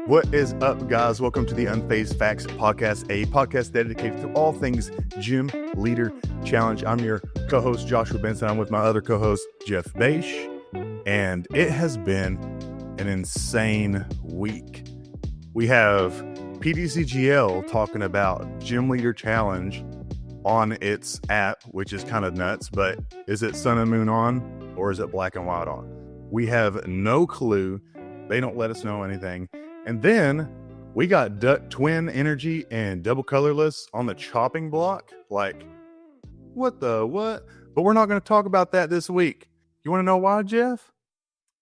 What is up, guys? Welcome to the Unfazed Facts podcast, a podcast dedicated to all things Gym Leader Challenge. I'm your co-host, Joshua Benson. I'm with my other co-host, Jeff Baisch, and it has been an insane week. We have PDCGL talking about Gym Leader Challenge on its app, which is kind of nuts, but is it sun and moon on or is it black and white on? We have no clue. They don't let us know anything. And then we got Duck Twin Energy and Double Colorless on the chopping block. Like, what the what? But we're not going to talk about that this week. You want to know why, Jeff?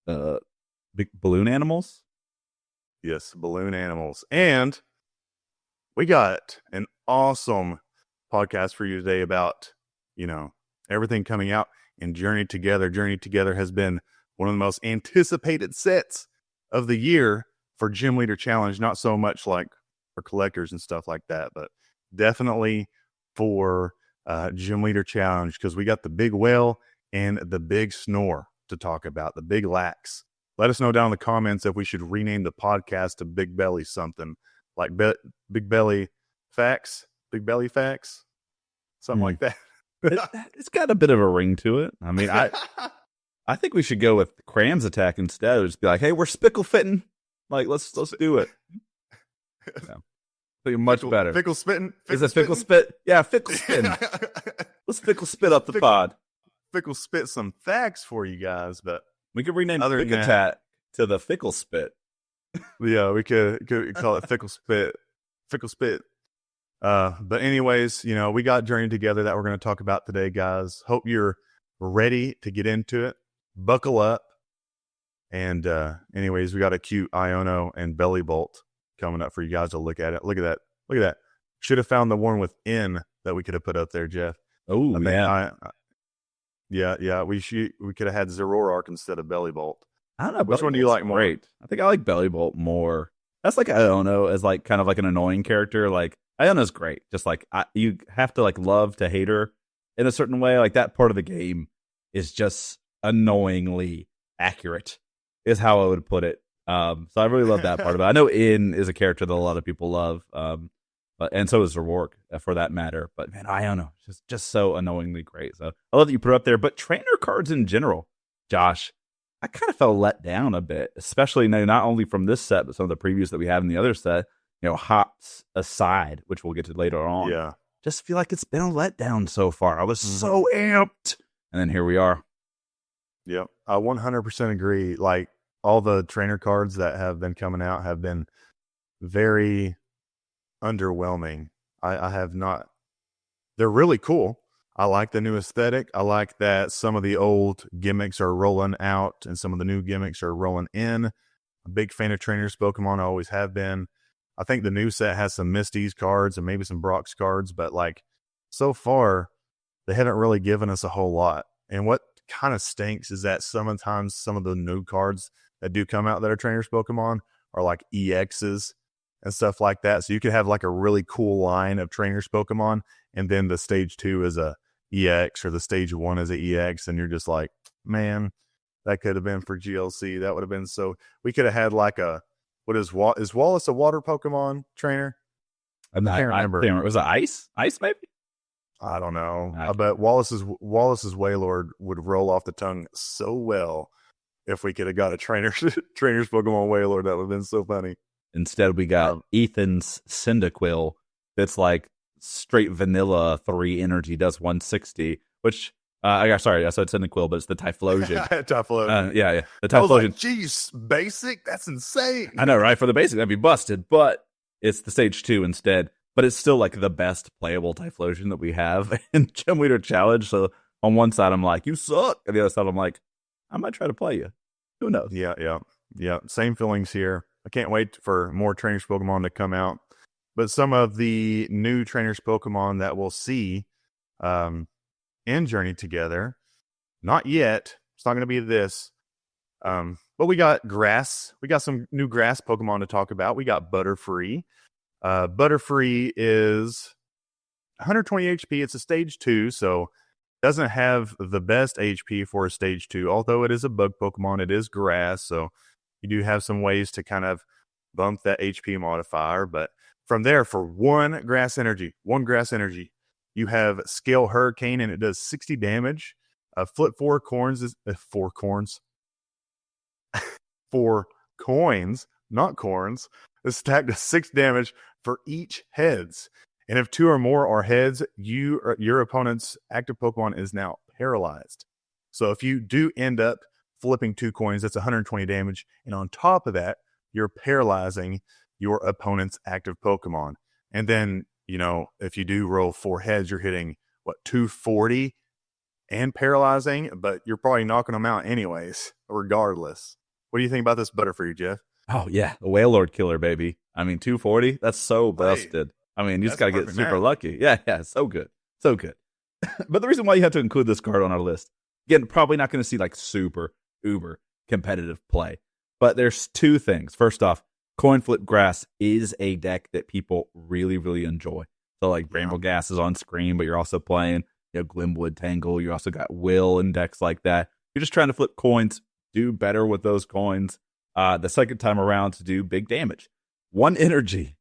Big balloon animals? Yes, balloon animals. And we got an awesome podcast for you today about, everything coming out in Journey Together. Journey Together has been one of the most anticipated sets of the year for Gym Leader Challenge. Not so much like for collectors and stuff like that, but definitely for Gym Leader Challenge, because we got the big whale and the big snore to talk about, the big lax. Let us know down in the comments if we should rename the podcast to Big Belly something, like Big Belly Facts, something like that. It's got a bit of a ring to it. I mean, I think we should go with Cram's Attack instead. Just be like, hey, we're spickle fitting. Like, let's do it. Yeah. Much better. Fickle spitting? Is it fickle spit? Yeah, fickle spitting. Let's fickle spit up the pod. Fickle spit some facts for you guys, but we could rename Fick Attack to the Fickle Spit. Yeah, we could call it Fickle Spit. Fickle Spit. But anyways, we got Journey Together that we're going to talk about today, guys. Hope you're ready to get into it. Buckle up. And anyways, we got a cute Iono and Belly Bolt coming up for you guys to look at it. Look at that. Should have found the one with N that we could have put up there, Jeff. Oh, man. Yeah. We could have had Zoroark instead of Belly Bolt. I don't know. Which one do you like more? Great. I think I like Belly Bolt more. That's like Iono as like kind of like an annoying character. Like Iono's great. Just like you have to like love to hate her in a certain way. Like that part of the game is just annoyingly accurate, is how I would put it. So I really love that part of it. I know In is a character that a lot of people love, and so is Zoroark for that matter. But man, Iono just so annoyingly great. So I love that you put it up there. But trainer cards in general, Josh, I kind of felt let down a bit, especially not only from this set, but some of the previews that we have in the other set. Hops aside, which we'll get to later on. Yeah, just feel like it's been a letdown so far. I was so amped, and then here we are. Yep, I 100% agree. Like, all the trainer cards that have been coming out have been very underwhelming. I have not. They're really cool. I like the new aesthetic. I like that some of the old gimmicks are rolling out and some of the new gimmicks are rolling in. A big fan of trainers Pokemon. I always have been. I think the new set has some Misty's cards and maybe some Brock's cards, but like so far, they haven't really given us a whole lot. And what kind of stinks is that sometimes some of the new cards that do come out that are trainers Pokemon are like EXs and stuff like that. So you could have like a really cool line of trainers Pokemon, and then the stage 2 is a EX or the stage 1 is a EX, and you're just like, man, that could have been for GLC. That would have been so. We could have had like is Wallace a water Pokemon trainer? I can't remember. Was it ice? Ice maybe? I don't know. Okay. I bet Wallace's Wailord would roll off the tongue so well if we could have got a trainers Pokemon Wailord. That would have been so funny. Instead, we got Ethan's Cyndaquil that's like straight vanilla 3 energy, does 160, which I said Cyndaquil, but it's the Typhlosion. Typhlosion. Yeah. The Typhlosion. Geez, basic? That's insane. I know, right? For the basic, that'd be busted, but it's the stage 2 instead. But it's still like the best playable Typhlosion that we have in Gym Leader Challenge. So on one side, I'm like, you suck. And the other side, I'm like, I might try to play you. Who knows? Yeah. Same feelings here. I can't wait for more trainers Pokemon to come out. But some of the new trainers Pokemon that we'll see in Journey Together, not yet. It's not going to be this. But we got grass. We got some new grass Pokemon to talk about. We got Butterfree. Butterfree is 120 HP. It's a stage 2, so doesn't have the best HP for a stage 2. Although it is a bug Pokemon, it is grass, so you do have some ways to kind of bump that HP modifier. But from there, for one grass energy, you have Scale Hurricane, and it does 60 damage. Flip four corns is four corns. Four coins, not corns. This attack does 6 damage for each heads. And if 2 or more are heads, your opponent's active Pokemon is now paralyzed. So if you do end up flipping 2 coins, that's 120 damage. And on top of that, you're paralyzing your opponent's active Pokemon. And then, if you do roll 4 heads, you're hitting, 240 and paralyzing, but you're probably knocking them out anyways, regardless. What do you think about this Butterfree, Jeff? Oh, yeah. The Wailord killer, baby. I mean, 240, that's so busted. I mean, you just got to get super lucky. Yeah, so good. So good. But the reason why you have to include this card on our list, again, probably not going to see like super, uber competitive play. But there's 2 things. First off, Coin Flip Grass is a deck that people really, really enjoy. So like Bramble Gas is on screen, but you're also playing, Glimwood Tangle. You also got Will and decks like that. You're just trying to flip coins, do better with those coins the second time around to do big damage. 1 energy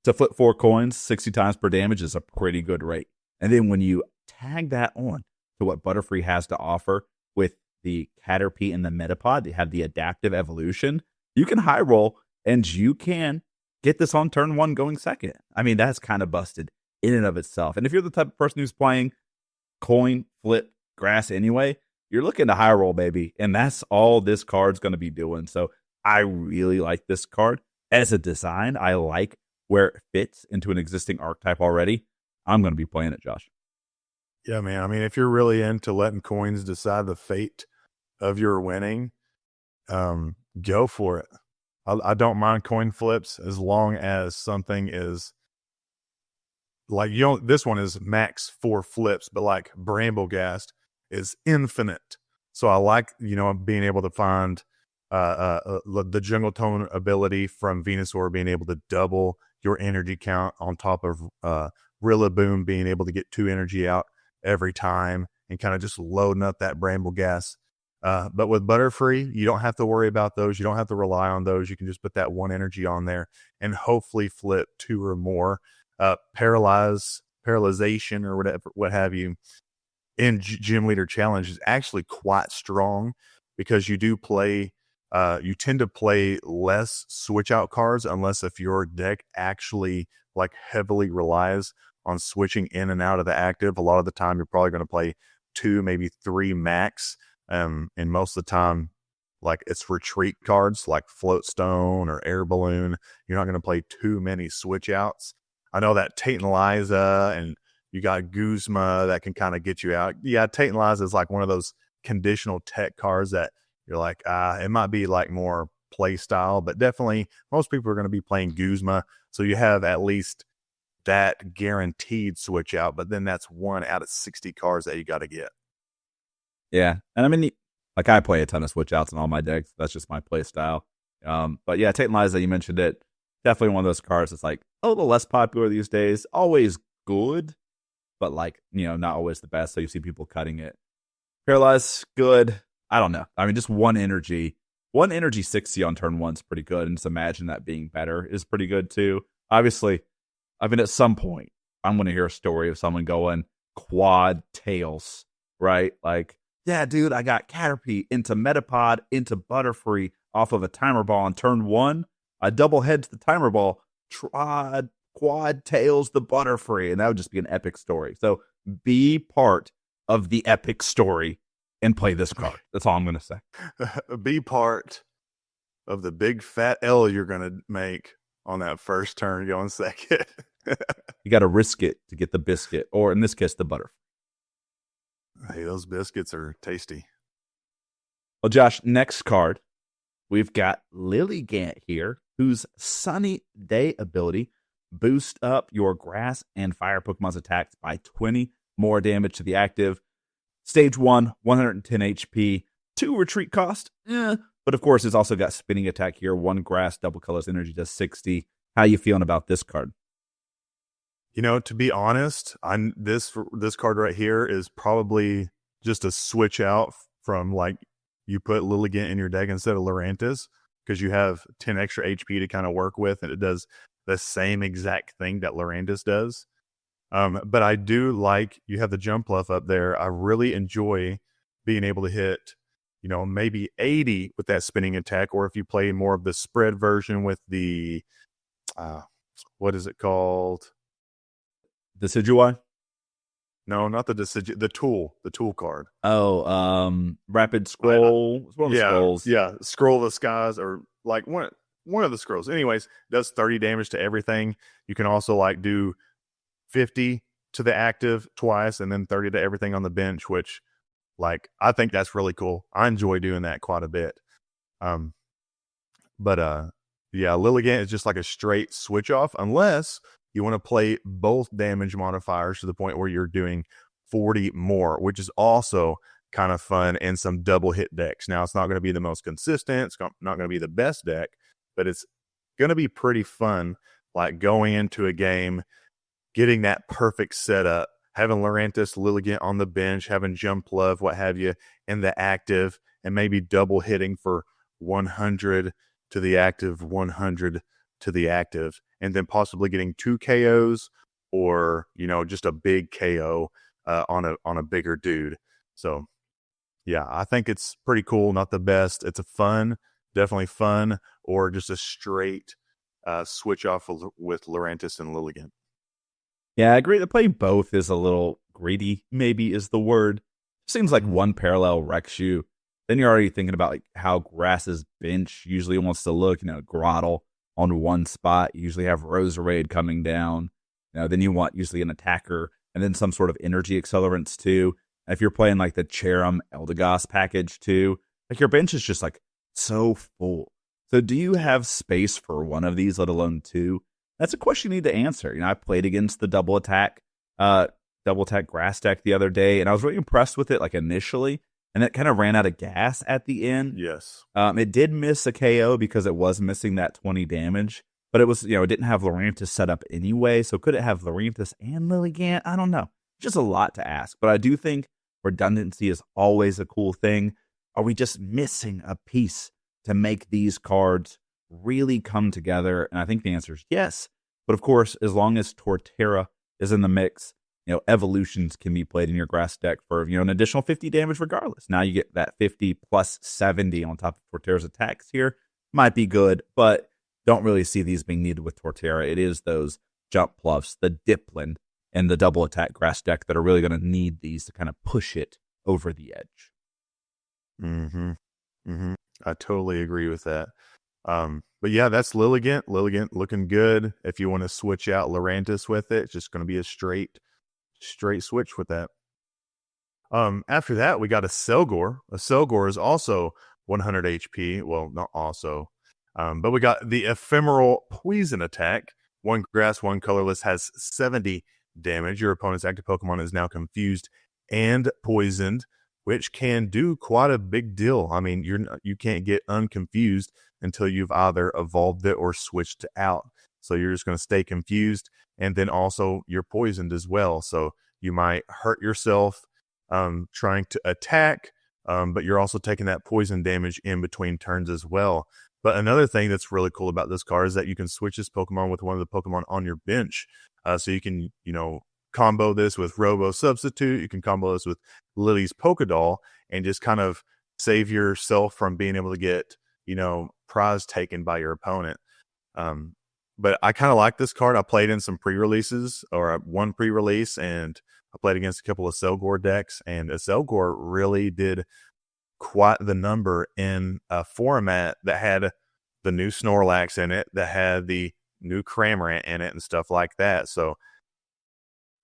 to flip 4 coins 60 times per damage is a pretty good rate. And then when you tag that on to what Butterfree has to offer with the Caterpie and the Metapod, they have the adaptive evolution, you can high roll and you can get this on turn 1 going second. I mean, that's kind of busted in and of itself. And if you're the type of person who's playing coin, flip, grass anyway, you're looking to high roll, baby. And that's all this card's going to be doing. So I really like this card. As a design, I like where it fits into an existing archetype already. I'm going to be playing it, Josh. Yeah, man. I mean, if you're really into letting coins decide the fate of your winning, go for it. I don't mind coin flips as long as something is like, this one is max 4 flips, but like Bramblegast is infinite. So I like, being able to find the Jungle Tone ability from Venusaur being able to double your energy count on top of Rillaboom being able to get 2 energy out every time and kind of just loading up that Bramblegas. But with Butterfree, you don't have to worry about those. You don't have to rely on those. You can just put that 1 energy on there and hopefully flip 2 or more. Paralyzation or whatever, what have you, in Gym Leader Challenge is actually quite strong because you do play, you tend to play less switch out cards unless if your deck actually like heavily relies on switching in and out of the active. A lot of the time you're probably going to play 2, maybe 3 max. And most of the time, like it's retreat cards like Float Stone or Air Balloon. You're not going to play too many switch outs. I know that Tate and Liza and you got Guzma that can kind of get you out. Yeah, Tate and Liza is like one of those conditional tech cards that you're like, it might be like more play style, but definitely most people are going to be playing Guzma. So you have at least that guaranteed switch out, but then that's 1 out of 60 cards that you got to get. Yeah. And I mean, like I play a ton of switch outs in all my decks. That's just my play style. But yeah, Tate and Liza, you mentioned it. Definitely one of those cards that's like a little less popular these days. Always good, but like, not always the best. So you see people cutting it. Paralyze, good. I don't know. I mean, just 1 energy. 1 energy 60 on turn 1 is pretty good. And just imagine that being better is pretty good too. Obviously, I mean, at some point, I'm going to hear a story of someone going quad tails, right? Like, yeah, dude, I got Caterpie into Metapod, into Butterfree off of a timer ball on turn 1. I double heads the timer ball, quad tails the Butterfree, and that would just be an epic story. So be part of the epic story and play this card. That's all I'm going to say. Be part of the big fat L you're going to make on that first turn going second. You got to risk it to get the biscuit, or in this case, the Butterfree. Hey, those biscuits are tasty. Well, Josh, next card, we've got Lilligant here, whose Sunny Day ability boosts up your grass and fire Pokemon's attacks by 20 more damage to the active. Stage 1, 110 HP, 2 retreat cost. But of course, it's also got spinning attack here. 1 grass, double colors energy does 60. How you feeling about this card? To be honest, this card right here is probably just a switch out from like you put Lilligant in your deck instead of Lurantis. because you have 10 extra HP to kind of work with, and it does the same exact thing that Lurantis does. But I do like you have the jump bluff up there. I really enjoy being able to hit, maybe 80 with that spinning attack, or if you play more of the spread version with the, what is it called? Decidueye? No, not the tool card. Oh, Rapid Scroll. It's one of the scrolls. Yeah, Scroll of the Skies, or like one of the scrolls. Anyways, does 30 damage to everything. You can also like do 50 to the active twice and then 30 to everything on the bench, which like I think that's really cool. I enjoy doing that quite a bit. But yeah, Lilligant is just like a straight switch off unless you want to play both damage modifiers to the point where you're doing 40 more, which is also kind of fun in some double hit decks. Now, it's not going to be the most consistent. It's not going to be the best deck, but it's going to be pretty fun, like going into a game, getting that perfect setup, having Lurantis, Lilligant on the bench, having Jump Love, what have you, in the active, and maybe double hitting for 100 to the active, 100 to the active, and then possibly getting 2 KOs or, just a big KO on a bigger dude. So, yeah, I think it's pretty cool. Not the best. It's definitely fun, or just a straight switch off with Lurantis and Lilligant. Yeah, I agree that playing both is a little greedy, maybe is the word. Seems like one parallel wrecks you. Then you're already thinking about like how Grass's bench usually wants to look, Grottle on one spot. You usually have Roserade coming down. Then you want usually an attacker and then some sort of energy accelerants too. If you're playing like the Cherim Eldegoss package too, like your bench is just like so full. So do you have space for one of these, let alone two? That's a question you need to answer. I played against the double attack grass deck the other day, and I was really impressed with it like initially, and it kind of ran out of gas at the end. Yes. It did miss a KO because it was missing that 20 damage, but it was, it didn't have Lurantis set up anyway, so could it have Lurantis and Lilligant? I don't know. Just a lot to ask, but I do think redundancy is always a cool thing. Are we just missing a piece to make these cards really come together? And I think the answer is yes. But of course, as long as Torterra is in the mix, evolutions can be played in your grass deck for, an additional 50 damage regardless. Now you get that 50 plus 70 on top of Torterra's attacks here. Might be good, but don't really see these being needed with Torterra. It is those jump bluffs, the Dipplin, and the double attack grass deck that are really going to need these to kind of push it over the edge. I totally agree with that. But yeah, that's Lilligant. Lilligant looking good. If you want to switch out Lurantis with it, it's just going to be a straight switch with that. After that, we got a Selgor. A Selgor is also 100 HP. Well, not also. But we got the ephemeral poison attack. One grass, one colorless, has 70 damage. Your opponent's active Pokemon is now confused and poisoned, which can do quite a big deal. I mean, you can't get unconfused until you've either evolved it or switched out. So you're just going to stay confused, and then also you're poisoned as well. So you might hurt yourself trying to attack, but you're also taking that poison damage in between turns as well. But another thing that's really cool about this card is that you can switch this Pokemon with one of the Pokemon on your bench. So you can, combo this with Robo Substitute. You can combo this with Lily's Pokédoll and just kind of save yourself from being able to get, prize taken by your opponent. But I kind of like this card. I played in some pre-releases, or one pre-release, and I played against a couple of Selgor decks, and a Selgor really did quite the number in a format that had the new Snorlax in it, that had the new Cramorant in it and stuff like that. So,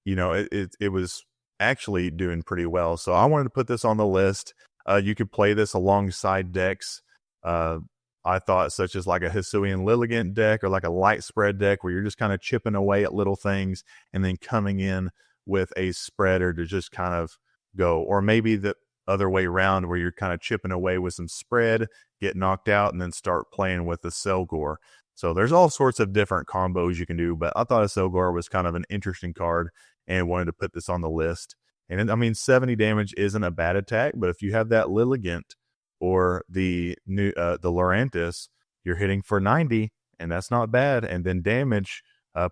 it was actually doing pretty well. So I wanted to put this on the list. You could play this alongside decks. I thought such as like a Hisuian Lilligant deck, or like a light spread deck where you're just kind of chipping away at little things and then coming in with a spreader to just kind of go, or maybe the other way around where you're kind of chipping away with some spread, get knocked out, and then start playing with the Selgor. So there's all sorts of different combos you can do, but I thought a Selgor was kind of an interesting card and wanted to put this on the list. And I mean, 70 damage isn't a bad attack, but if you have that Lilligant or the new the Lurantis, you're hitting for 90, and that's not bad. And then damage,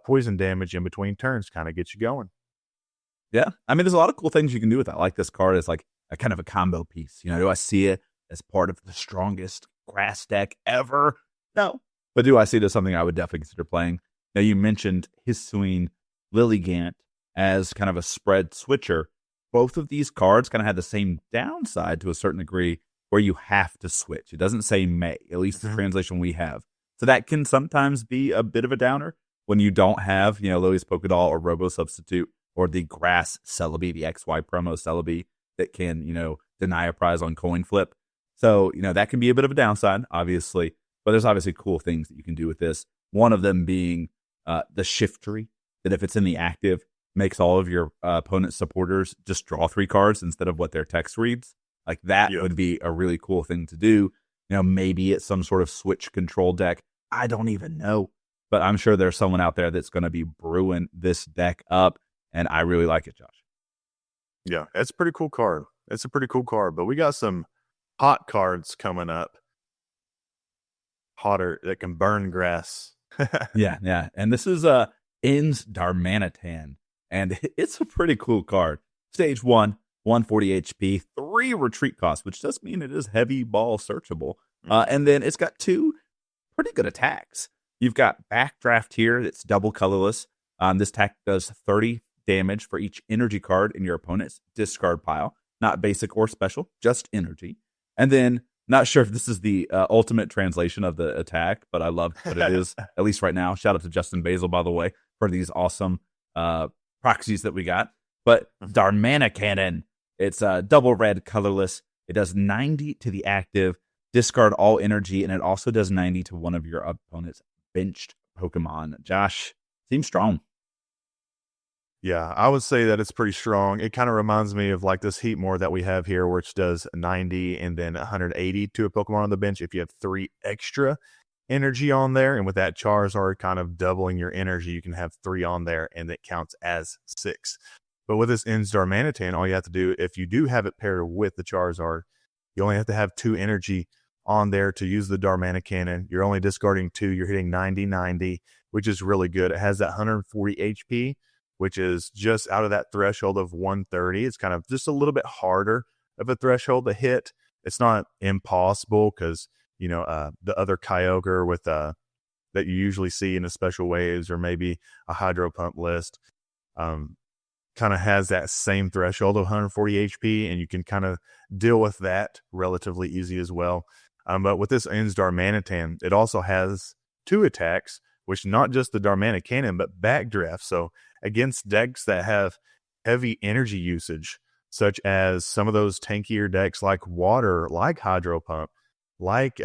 poison damage in between turns kind of gets you going. Yeah. I mean, there's a lot of cool things you can do with that. I like this card as like a kind of a combo piece. Do I see it as part of the strongest grass deck ever? No. But do I see it as something I would definitely consider playing? Now, you mentioned Hisuian Lilligant as kind of a spread switcher. Both of these cards kind of had the same downside to a certain degree where you have to switch. It doesn't say may, at least the translation we have. So that can sometimes be a bit of a downer when you don't have, Lily's Pokédoll or Robo Substitute or the Grass Celebi, the XY promo Celebi that can, deny a prize on coin flip. So, that can be a bit of a downside, obviously. But there's obviously cool things that you can do with this. One of them being the shift tree, that if it's in the active, makes all of your opponent's supporters just draw 3 cards instead of what their text reads. Like that would be a really cool thing to do. Maybe it's some sort of switch control deck. I don't even know. But I'm sure there's someone out there that's going to be brewing this deck up. And I really like it, Josh. Yeah, it's a pretty cool card. It's a pretty cool card. But we got some hot cards coming up. Hotter, that can burn grass. Yeah. And this is In's Darmanitan. And it's a pretty cool card. Stage 1, 140 HP, 3 retreat costs, which does mean it is heavy ball searchable. And then it's got 2 pretty good attacks. You've got Backdraft here that's double colorless. This attack does 30 damage for each energy card in your opponent's discard pile. Not basic or special, just energy. And then, not sure if this is the ultimate translation of the attack, but I love what it is, at least right now. Shout out to Justin Basil, by the way, for these awesome proxies that we got. But Darmanican, it's double red, colorless. It does 90 to the active, discard all energy, and it also does 90 to one of your opponent's benched Pokemon. Josh, seems strong. Yeah, I would say that it's pretty strong. It kind of reminds me of like this Heatmore that we have here, which does 90 and then 180 to a Pokemon on the bench if you have 3 extra energy on there. And with that Charizard kind of doubling your energy, you can have 3 on there and it counts as 6. But with this In's Darmanitan, all you have to do, if you do have it paired with the Charizard, you only have to have 2 energy on there to use the Darmanican. You're only discarding 2. You're hitting 90, which is really good. It has that 140 HP, which is just out of that threshold of 130. It's kind of just a little bit harder of a threshold to hit. It's not impossible because, the other Kyogre with that you usually see in the special waves or maybe a Hydro Pump list kind of has that same threshold of 140 HP, and you can kind of deal with that relatively easy as well. But with this In's Darmanitan, it also has 2 attacks, which not just the Darmanican, but Backdraft. So against decks that have heavy energy usage, such as some of those tankier decks like Water, like Hydro Pump, like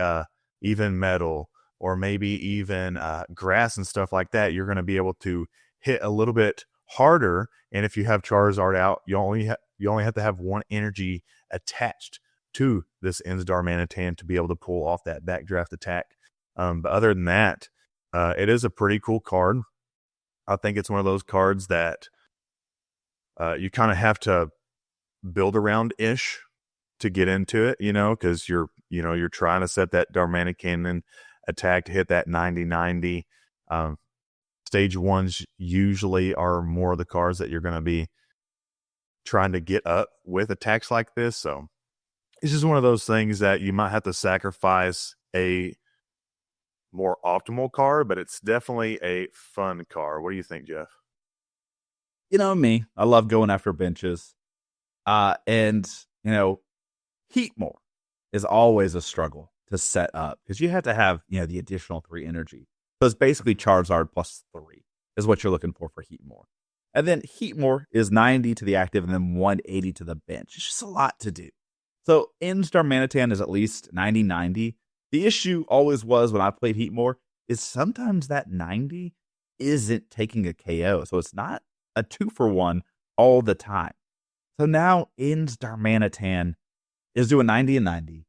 even Metal, or maybe even Grass and stuff like that, you're going to be able to hit a little bit harder. And if you have Charizard out, you only have to have 1 energy attached to this In's Darmanitan to be able to pull off that Backdraft attack. But other than that, it is a pretty cool card. I think it's one of those cards that you kind of have to build around ish to get into it, because you're trying to set that Darmanican attack to hit that 90. Stage 1s usually are more of the cards that you're going to be trying to get up with attacks like this. So it's just one of those things that you might have to sacrifice a more optimal card, but it's definitely a fun card. What do you think, Jeff? Me, I love going after benches. And Heatmore is always a struggle to set up because you have to have, the additional 3 energy. So it's basically Charizard plus 3 is what you're looking for Heatmore. And then Heatmore is 90 to the active and then 180 to the bench. It's just a lot to do. So In's Darmanitan is at least 90. The issue always was when I played Heatmore is sometimes that 90 isn't taking a KO. So it's not a 2-for-1 all the time. So now In's Darmanitan is doing 90 and 90.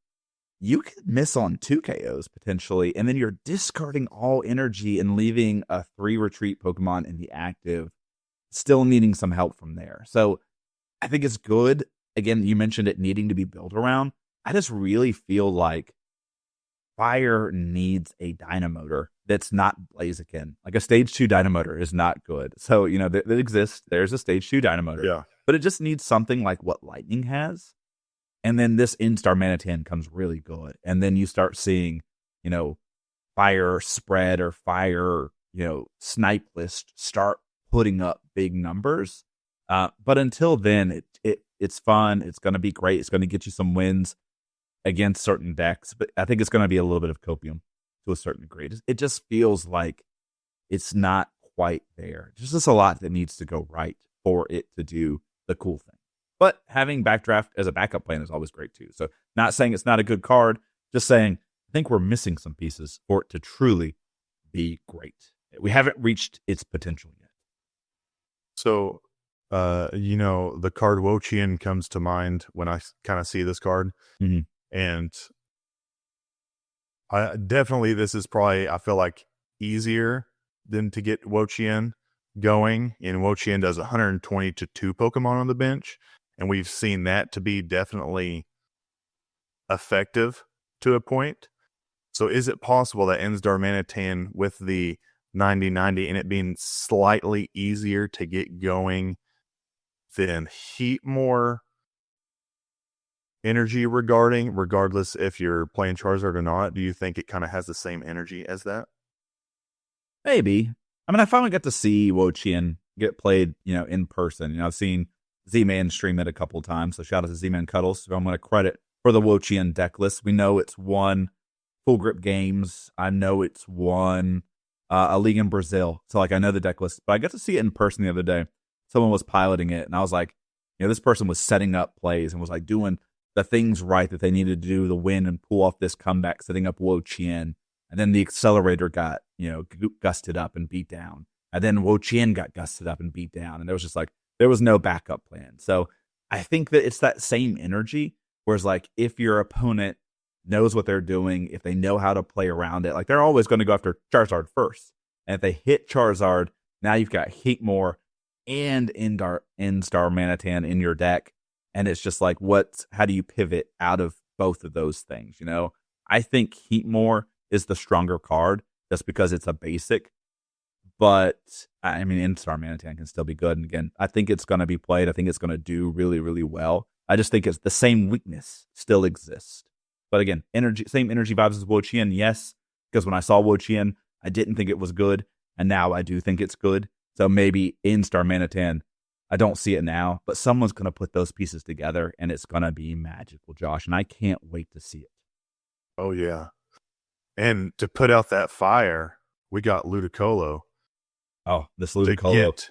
You could miss on 2 KOs potentially, and then you're discarding all energy and leaving a 3 retreat Pokemon in the active, still needing some help from there. So I think it's good. Again, you mentioned it needing to be built around. I just really feel like fire needs a dynamotor that's not Blaziken. Like a stage 2 dynamotor is not good. So, that exists. There's a stage 2 dynamotor. Yeah. But it just needs something like what lightning has. And then this Instar Manatan comes really good. And then you start seeing, fire spread or fire, snipe list start putting up big numbers. But until then, it's fun. It's going to be great. It's going to get you some wins against certain decks. But I think it's going to be a little bit of copium to a certain degree. It just feels like it's not quite there. There's just a lot that needs to go right for it to do the cool thing. But having Backdraft as a backup plan is always great too. So not saying it's not a good card, just saying I think we're missing some pieces for it to truly be great. We haven't reached its potential yet. So, the card Wo-Chien comes to mind when I kind of see this card. Mm-hmm. And this is probably, I feel like, easier than to get Wo-Chien going. And Wo-Chien does 120 to 2 Pokemon on the bench. And we've seen that to be definitely effective to a point. So is it possible that Instar Manatan with the 90-90 and it being slightly easier to get going than Heatmore energy regardless if you're playing Charizard or not? Do you think it kind of has the same energy as that? Maybe. I mean, I finally got to see Wo-Chien get played, in person. I've seen Z-Man stream it a couple times, so shout out to Z-Man Cuddles. So I'm going to credit for the Wo-Chien deck list. We know it's won Full Grip Games. I know it's won a league in Brazil. So, I know the deck list. But I got to see it in person the other day. Someone was piloting it, and I was like, this person was setting up plays and was, doing the things right that they needed to do to win and pull off this comeback, setting up Wo-Chien. And then the accelerator got, gusted up and beat down. And then Wo-Chien got gusted up and beat down. And there was just there was no backup plan. So I think that it's that same energy. Whereas if your opponent knows what they're doing, if they know how to play around it, they're always going to go after Charizard first. And if they hit Charizard, now you've got Heatmore and Instar Manatan in your deck. And it's just how do you pivot out of both of those things? I think Heatmore is the stronger card just because it's a basic. But, I mean, Instar Manatan can still be good. And again, I think it's going to be played. I think it's going to do really, really well. I just think it's the same weakness still exists. But again, same energy vibes as Wo-Chien, yes. Because when I saw Wo-Chien, I didn't think it was good. And now I do think it's good. So maybe Instar Manatan, I don't see it now. But someone's going to put those pieces together and it's going to be magical, Josh. And I can't wait to see it. Oh, yeah. And to put out that fire, we got Ludicolo. Oh, this Ludicolo.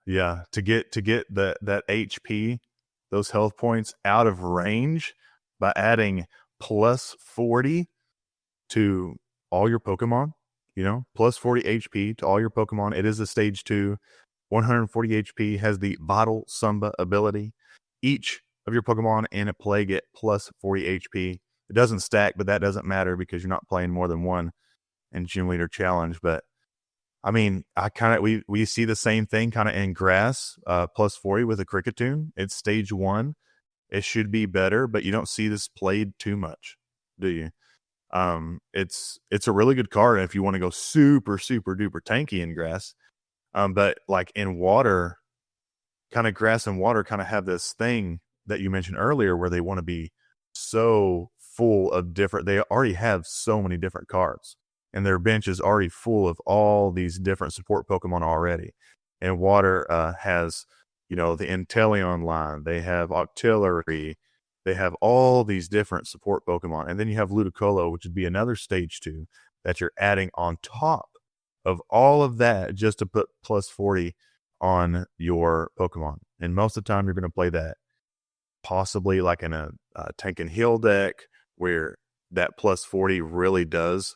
To get that HP, those health points out of range by adding plus 40 to all your Pokemon, plus 40 HP to all your Pokemon. It is a stage 2, 140 HP, has the Vital Sumba ability. Each of your Pokemon in a play get plus 40 HP. It doesn't stack, but that doesn't matter because you're not playing more than one in Gym Leader Challenge. But I mean, we see the same thing kind of in Grass, plus 40 with a Cricketune. It's stage 1. It should be better, but you don't see this played too much, do you? It's a really good card if you want to go super, super duper tanky in Grass. But in Water, kind of Grass and Water kind of have this thing that you mentioned earlier where they want to be so full of they already have so many different cards. And their bench is already full of all these different support Pokemon already. And Water has, the Inteleon line. They have Octillery. They have all these different support Pokemon. And then you have Ludicolo, which would be another stage 2 that you're adding on top of all of that just to put plus 40 on your Pokemon. And most of the time you're going to play that possibly in a tank and heal deck where that plus 40 really does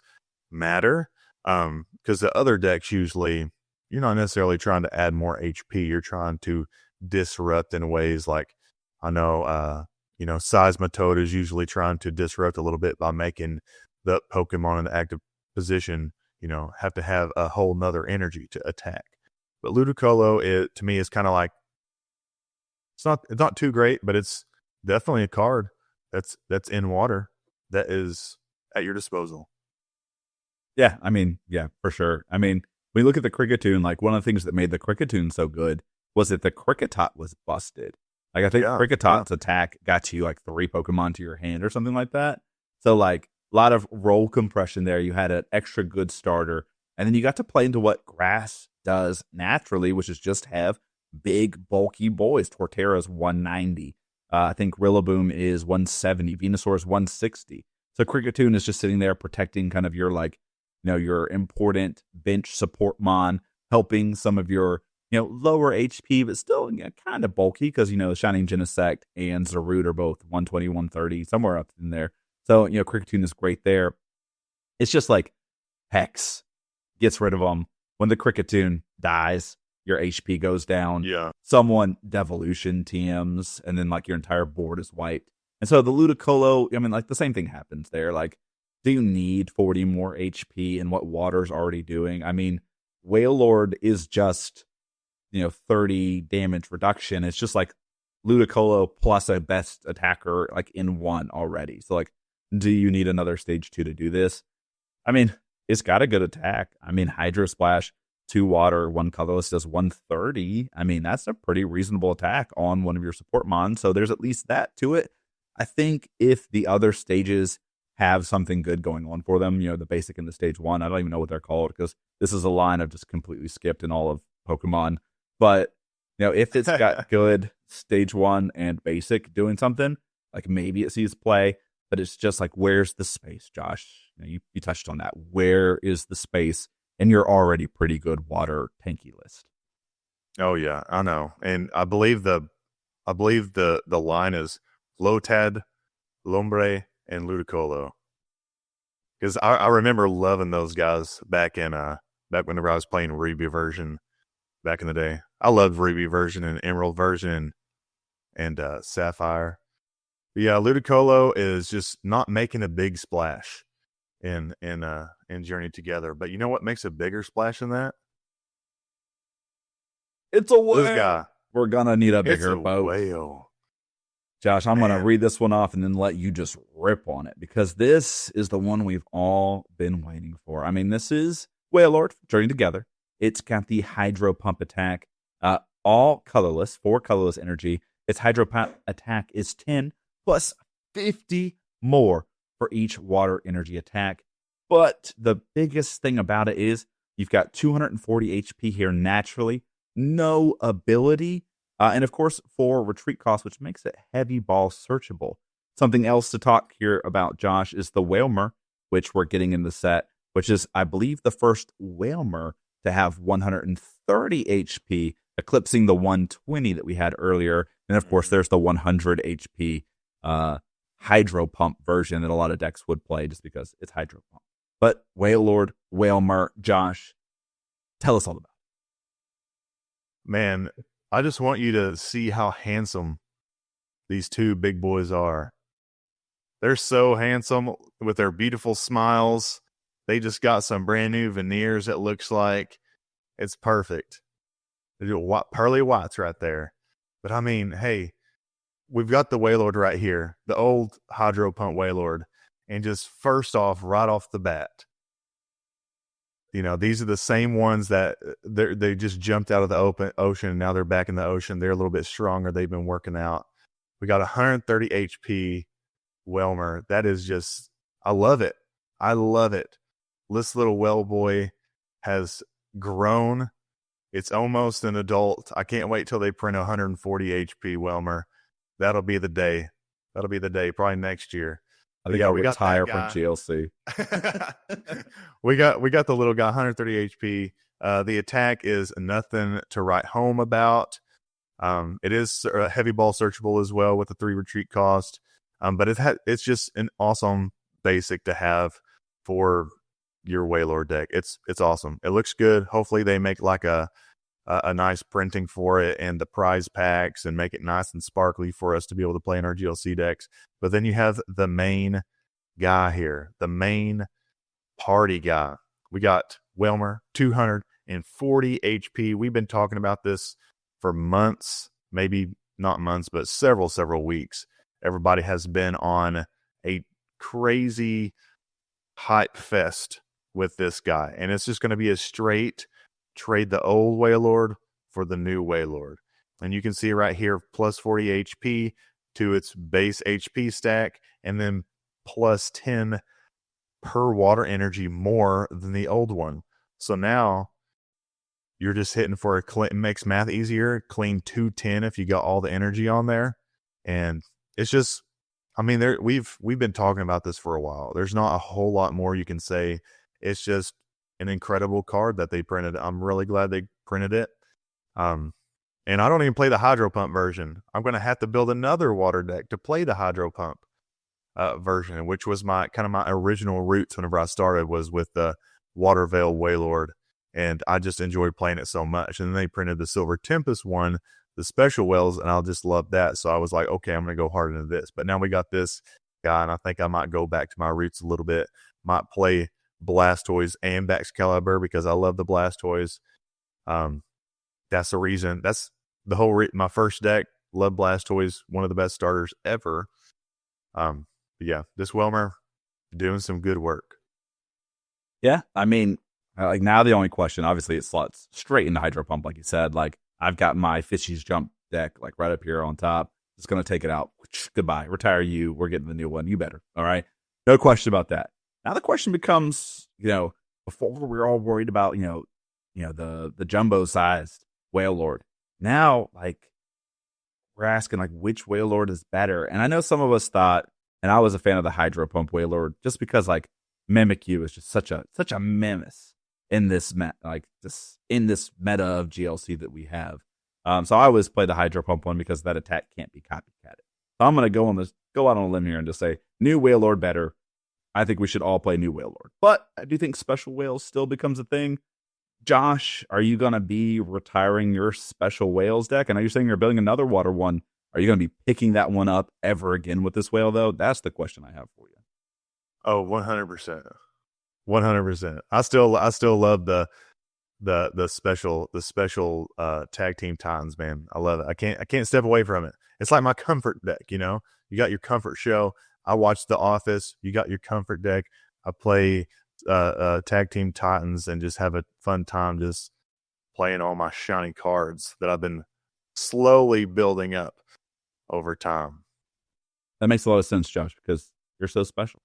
matter, because the other decks usually you're not necessarily trying to add more HP. You're trying to disrupt in ways I know Seismitoad is usually trying to disrupt a little bit by making the Pokemon in the active position have to have a whole nother energy to attack. But Ludicolo, to me, is kind of it's not too great, but it's definitely a card that's in Water that is at your disposal. Yeah, I mean, yeah, for sure. I mean, when you look at the Cricketune, like one of the things that made the Cricketune so good was that the Cricketot was busted. Like I think Yeah, yeah. Cricketot's attack got you like 3 Pokemon to your hand or something like that. So like a lot of roll compression there. You had an extra good starter, and then you got to play into what grass does naturally, which is just have big, bulky boys. Torterra's 190. I think Rillaboom is 170. Venusaur is 160. So Cricketune is just sitting there protecting kind of your like, your important bench support mon, helping some of your, lower HP, but still kind of bulky because, Shining Genesect and Zarude are both 120, 130, somewhere up in there. So, Cricketune is great there. It's just like Hex gets rid of them. When the Cricketune dies, your HP goes down. Yeah. Someone Devolution TMs, and then like your entire board is wiped. And so the Ludicolo, I mean, like the same thing happens there. Like, do you need 40 more HP in what Water's already doing? I mean, Wailord is just, 30 damage reduction. It's just like Ludicolo plus a best attacker like in one already. So like, do you need another stage 2 to do this? I mean, it's got a good attack. I mean, Hydro Splash, 2 water, 1 colorless does 130. I mean, that's a pretty reasonable attack on one of your support mons. So there's at least that to it. I think if the other stages have something good going on for them, the basic in the stage 1, I don't even know what they're called because this is a line I've just completely skipped in all of Pokemon. But, if it's got good stage 1 and basic doing something, like maybe it sees play, but it's just like, where's the space, Josh? You touched on that. Where is the space in your already pretty good water tanky list? Oh yeah, I know. And I believe the line is Lotad, Lombre, and Ludicolo. Because I remember loving those guys back whenever I was playing Ruby version back in the day. I loved Ruby version and Emerald version and Sapphire. But yeah, Ludicolo is just not making a big splash in Journey Together. But you know what makes a bigger splash than that? It's a whale. This guy. We're gonna need a bigger It's a boat. whale. Josh, I'm going to read this one off and then let you just rip on it because this is the one we've all been waiting for. I mean, this is Wailord, Journey Together. It's got the Hydro Pump attack, all colorless, 4 colorless energy. Its Hydro Pump attack is 10 plus 50 more for each water energy attack. But the biggest thing about it is you've got 240 HP here naturally, no ability. And of course, 4 retreat costs, which makes it heavy ball searchable. Something else to talk here about, Josh, is the Wailmer, which we're getting in the set, which is, I believe, the first Wailmer to have 130 HP, eclipsing the 120 that we had earlier. And of course, there's the 100 HP Hydro Pump version that a lot of decks would play just because it's Hydro Pump. But Wailord, Wailmer, Josh, tell us all about it. Man, I just want you to see how handsome these 2 big boys are. They're so handsome with their beautiful smiles. They just got some brand new veneers, it looks like. It's perfect. They do pearly whites right there. But I mean, hey, we've got the Wailord right here, the old Hydro Pump Wailord. And just first off, right off the bat, these are the same ones that they just jumped out of the open ocean and now they're back in the ocean. They're a little bit stronger. They've been working out. We got 130 HP Wailmer. That is just, I love it. I love it. This little whale boy has grown. It's almost an adult. I can't wait till they print 140 HP Wailmer. That'll be the day. That'll be the day, probably next year. I think I'll retire from GLC. we got the little guy, 130 HP. The attack is nothing to write home about. It is a heavy ball searchable as well with the 3 retreat cost. But it's just an awesome basic to have for your Wailord deck. It's awesome. It looks good. Hopefully they make like a nice printing for it and the prize packs and make it nice and sparkly for us to be able to play in our GLC decks. But then you have the main guy here, the main party guy. We got Wailmer, 240 HP. We've been talking about this for months, maybe not months, but several weeks. Everybody has been on a crazy hype fest with this guy. And it's just going to be a straight trade the old Wailord for the new Wailord. And you can see right here, plus 40 HP to its base HP stack, and then plus 10 per water energy more than the old one. So now you're just hitting for a clean, it makes math easier, clean 210 if you got all the energy on there. And it's just, I mean, we've been talking about this for a while. There's not a whole lot more you can say. It's just an incredible card that they printed. I'm really glad they printed it. And I don't even play the Hydro Pump version. I'm going to have to build another water deck to play the Hydro Pump version, which was my original roots whenever I started, was with the Water Veil Wailord. And I just enjoyed playing it so much. And then they printed the Silver Tempest one, the special whales, and I just loved that. So I was like, okay, I'm going to go hard into this. But now we got this guy, and I think I might go back to my roots a little bit. Might play Blastoise and Excalibur because I love the Blastoise. That's the reason. That's the whole my first deck. Love Blastoise, one of the best starters ever. Yeah, this Whelmer doing some good work. Yeah, I mean, like now the only question, obviously, it slots straight into Hydro Pump, like you said. Like I've got my Fishy's Jump deck like right up here on top. Just gonna take it out. Goodbye, retire you. We're getting the new one. You better. All right, no question about that. Now the question becomes, before we were all worried about, the jumbo sized Wailord. Now, like, we're asking like which Wailord is better. And I know some of us thought, and I was a fan of the Hydro Pump Wailord, just because like Mimikyu is just such a menace in this meta of GLC that we have. So I always play the Hydro Pump one because that attack can't be copycatted. So I'm gonna go out on a limb here and just say new Wailord better. I think we should all play new Wailord. But I do think Special Whales still becomes a thing. Josh, are you going to be retiring your Special Whales deck? I know you're saying you're building another water one. Are you going to be picking that one up ever again with this whale, though? That's the question I have for you. Oh, 100%. 100%. I still love the special tag team Titans, man. I love it. I can't step away from it. It's like my comfort deck, You got your comfort show. I watch The Office. You got your comfort deck. I play tag team Titans and just have a fun time just playing all my shiny cards that I've been slowly building up over time. That makes a lot of sense, Josh, because you're so special.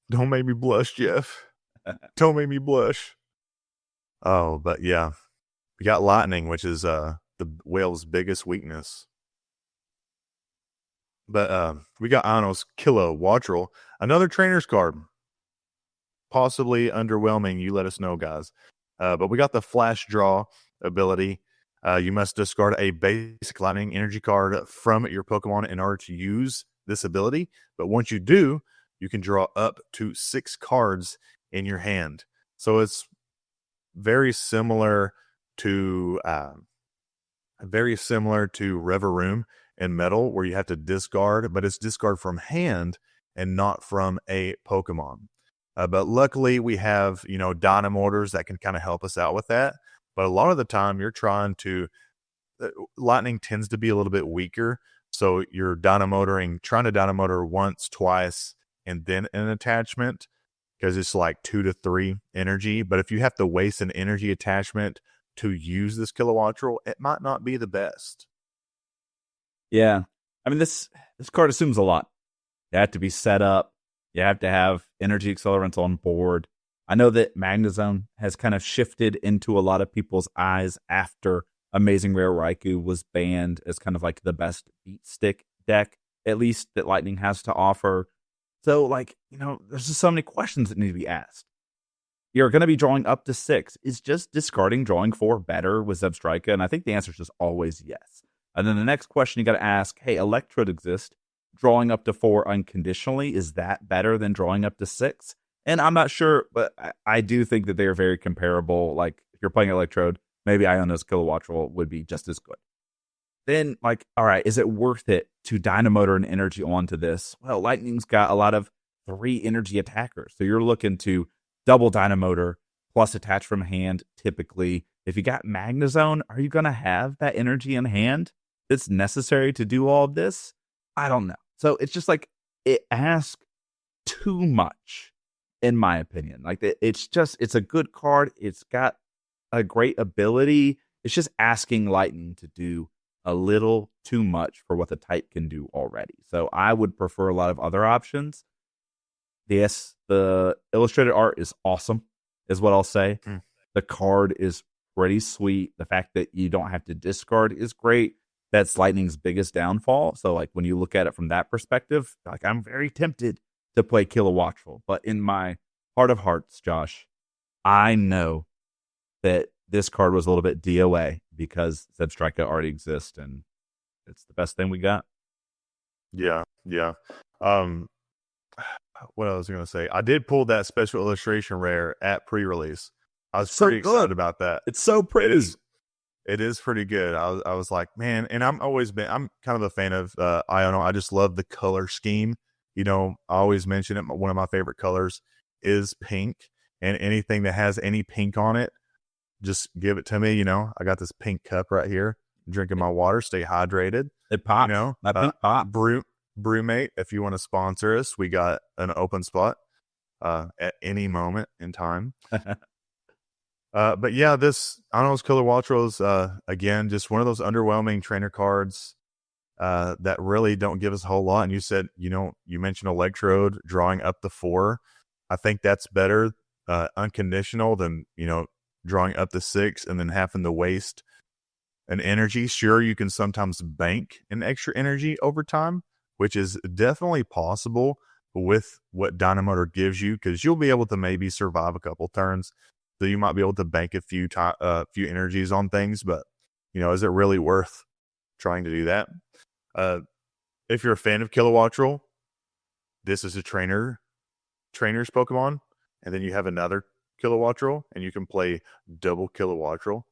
Don't make me blush, Jeff. Don't make me blush. Oh, but yeah. We got Lightning, which is the whale's biggest weakness. But we got Anos Kilo Wattrel, another trainer's card. Possibly underwhelming, you let us know, guys. But we got the Flash Draw ability. You must discard a basic Lightning energy card from your Pokemon in order to use this ability. But once you do, you can draw up to 6 cards in your hand. So it's very similar to Reverum and Metal, where you have to discard, but it's discard from hand and not from a Pokemon. But luckily we have, Dynamortars that can kind of help us out with that. But a lot of the time you're trying to, Lightning tends to be a little bit weaker. So you're trying to Dynamotor once, twice, and then an attachment, because it's like 2 to 3 energy. But if you have to waste an energy attachment to use this Kilowattrel, it might not be the best. Yeah. I mean, this card assumes a lot. You have to be set up. You have to have energy accelerants on board. I know that Magnezone has kind of shifted into a lot of people's eyes after Amazing Rare Raikou was banned as kind of like the best beat stick deck, at least that Lightning has to offer. So, there's just so many questions that need to be asked. You're going to be drawing up to 6. Is just discarding drawing 4 better with Zebstrika? And I think the answer is just always yes. And then the next question you got to ask, hey, Electrode exists. Drawing up to 4 unconditionally, is that better than drawing up to 6? And I'm not sure, but I do think that they are very comparable. Like, if you're playing Electrode, maybe Iono's Kilowattrel would be just as good. Then, all right, is it worth it to Dynamotor and energy onto this? Well, Lightning's got a lot of 3 energy attackers. So you're looking to double Dynamotor plus attach from hand, typically. If you got Magnezone, are you going to have that energy in hand that's necessary to do all of this? I don't know. So it's just it asks too much, in my opinion. Like it's a good card. It's got a great ability. It's just asking Lightning to do a little too much for what the type can do already. So I would prefer a lot of other options. Yes, the illustrated art is awesome, is what I'll say. The card is pretty sweet. The fact that you don't have to discard is great. That's Lightning's biggest downfall. So, like, when you look at it from that perspective, like, I'm very tempted to play Kilowattrel. But in my heart of hearts, Josh, I know that this card was a little bit DOA because Zebstrika already exists, and it's the best thing we got. Yeah. What I was going to say, I did pull that special illustration rare at pre-release. I was pretty excited about that. It's so pretty. It is pretty good. I was like, man, and I'm kind of a fan of Iono. I just love the color scheme. You know, I always mention it. One of my favorite colors is pink, and anything that has any pink on it, just give it to me. You know, I got this pink cup right here. I'm drinking my water, stay hydrated. It pops. You know, my pink pop. Brewmate, if you want to sponsor us, we got an open spot at any moment in time. But yeah, this Iono's Kilowattrel is again just one of those underwhelming trainer cards that really don't give us a whole lot. And you said, you mentioned Electrode drawing up the 4. I think that's better unconditional than drawing up the 6 and then having to waste an energy. Sure, you can sometimes bank an extra energy over time, which is definitely possible with what Dynamotor gives you, because you'll be able to maybe survive a couple turns. So you might be able to bank a few energies on things, but is it really worth trying to do that? If you're a fan of Kilowattrel, this is a trainer's Pokemon, and then you have another Kilowattrel, and you can play double Kilowattrel.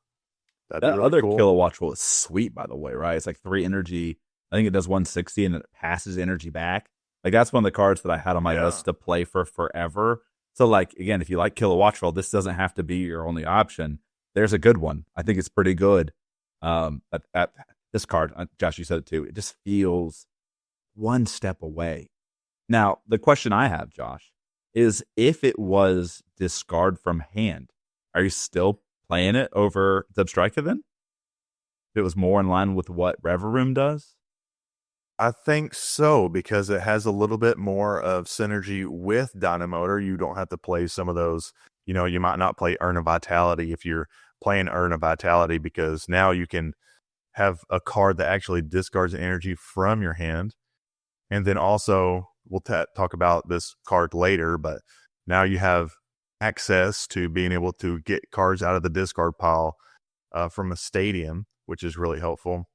That really other cool. Kilowattrel is sweet, by the way, right? It's like 3 energy. I think it does 160, and it passes energy back. Like, that's one of the cards that I had on my list to play for forever. So, like, again, if you like Kilowattrel, this doesn't have to be your only option. There's a good one. I think it's pretty good. At this card, Josh, you said it too. It just feels one step away. Now, the question I have, Josh, is if it was discard from hand, are you still playing it over Zebstrika then? If it was more in line with what Revavroom does? I think so, because it has a little bit more of synergy with Dynamotor. You don't have to play some of those, you might not play Urn of Vitality if you're playing Urn of Vitality, because now you can have a card that actually discards an energy from your hand. And then also, we'll talk about this card later, but now you have access to being able to get cards out of the discard pile from a stadium, which is really helpful.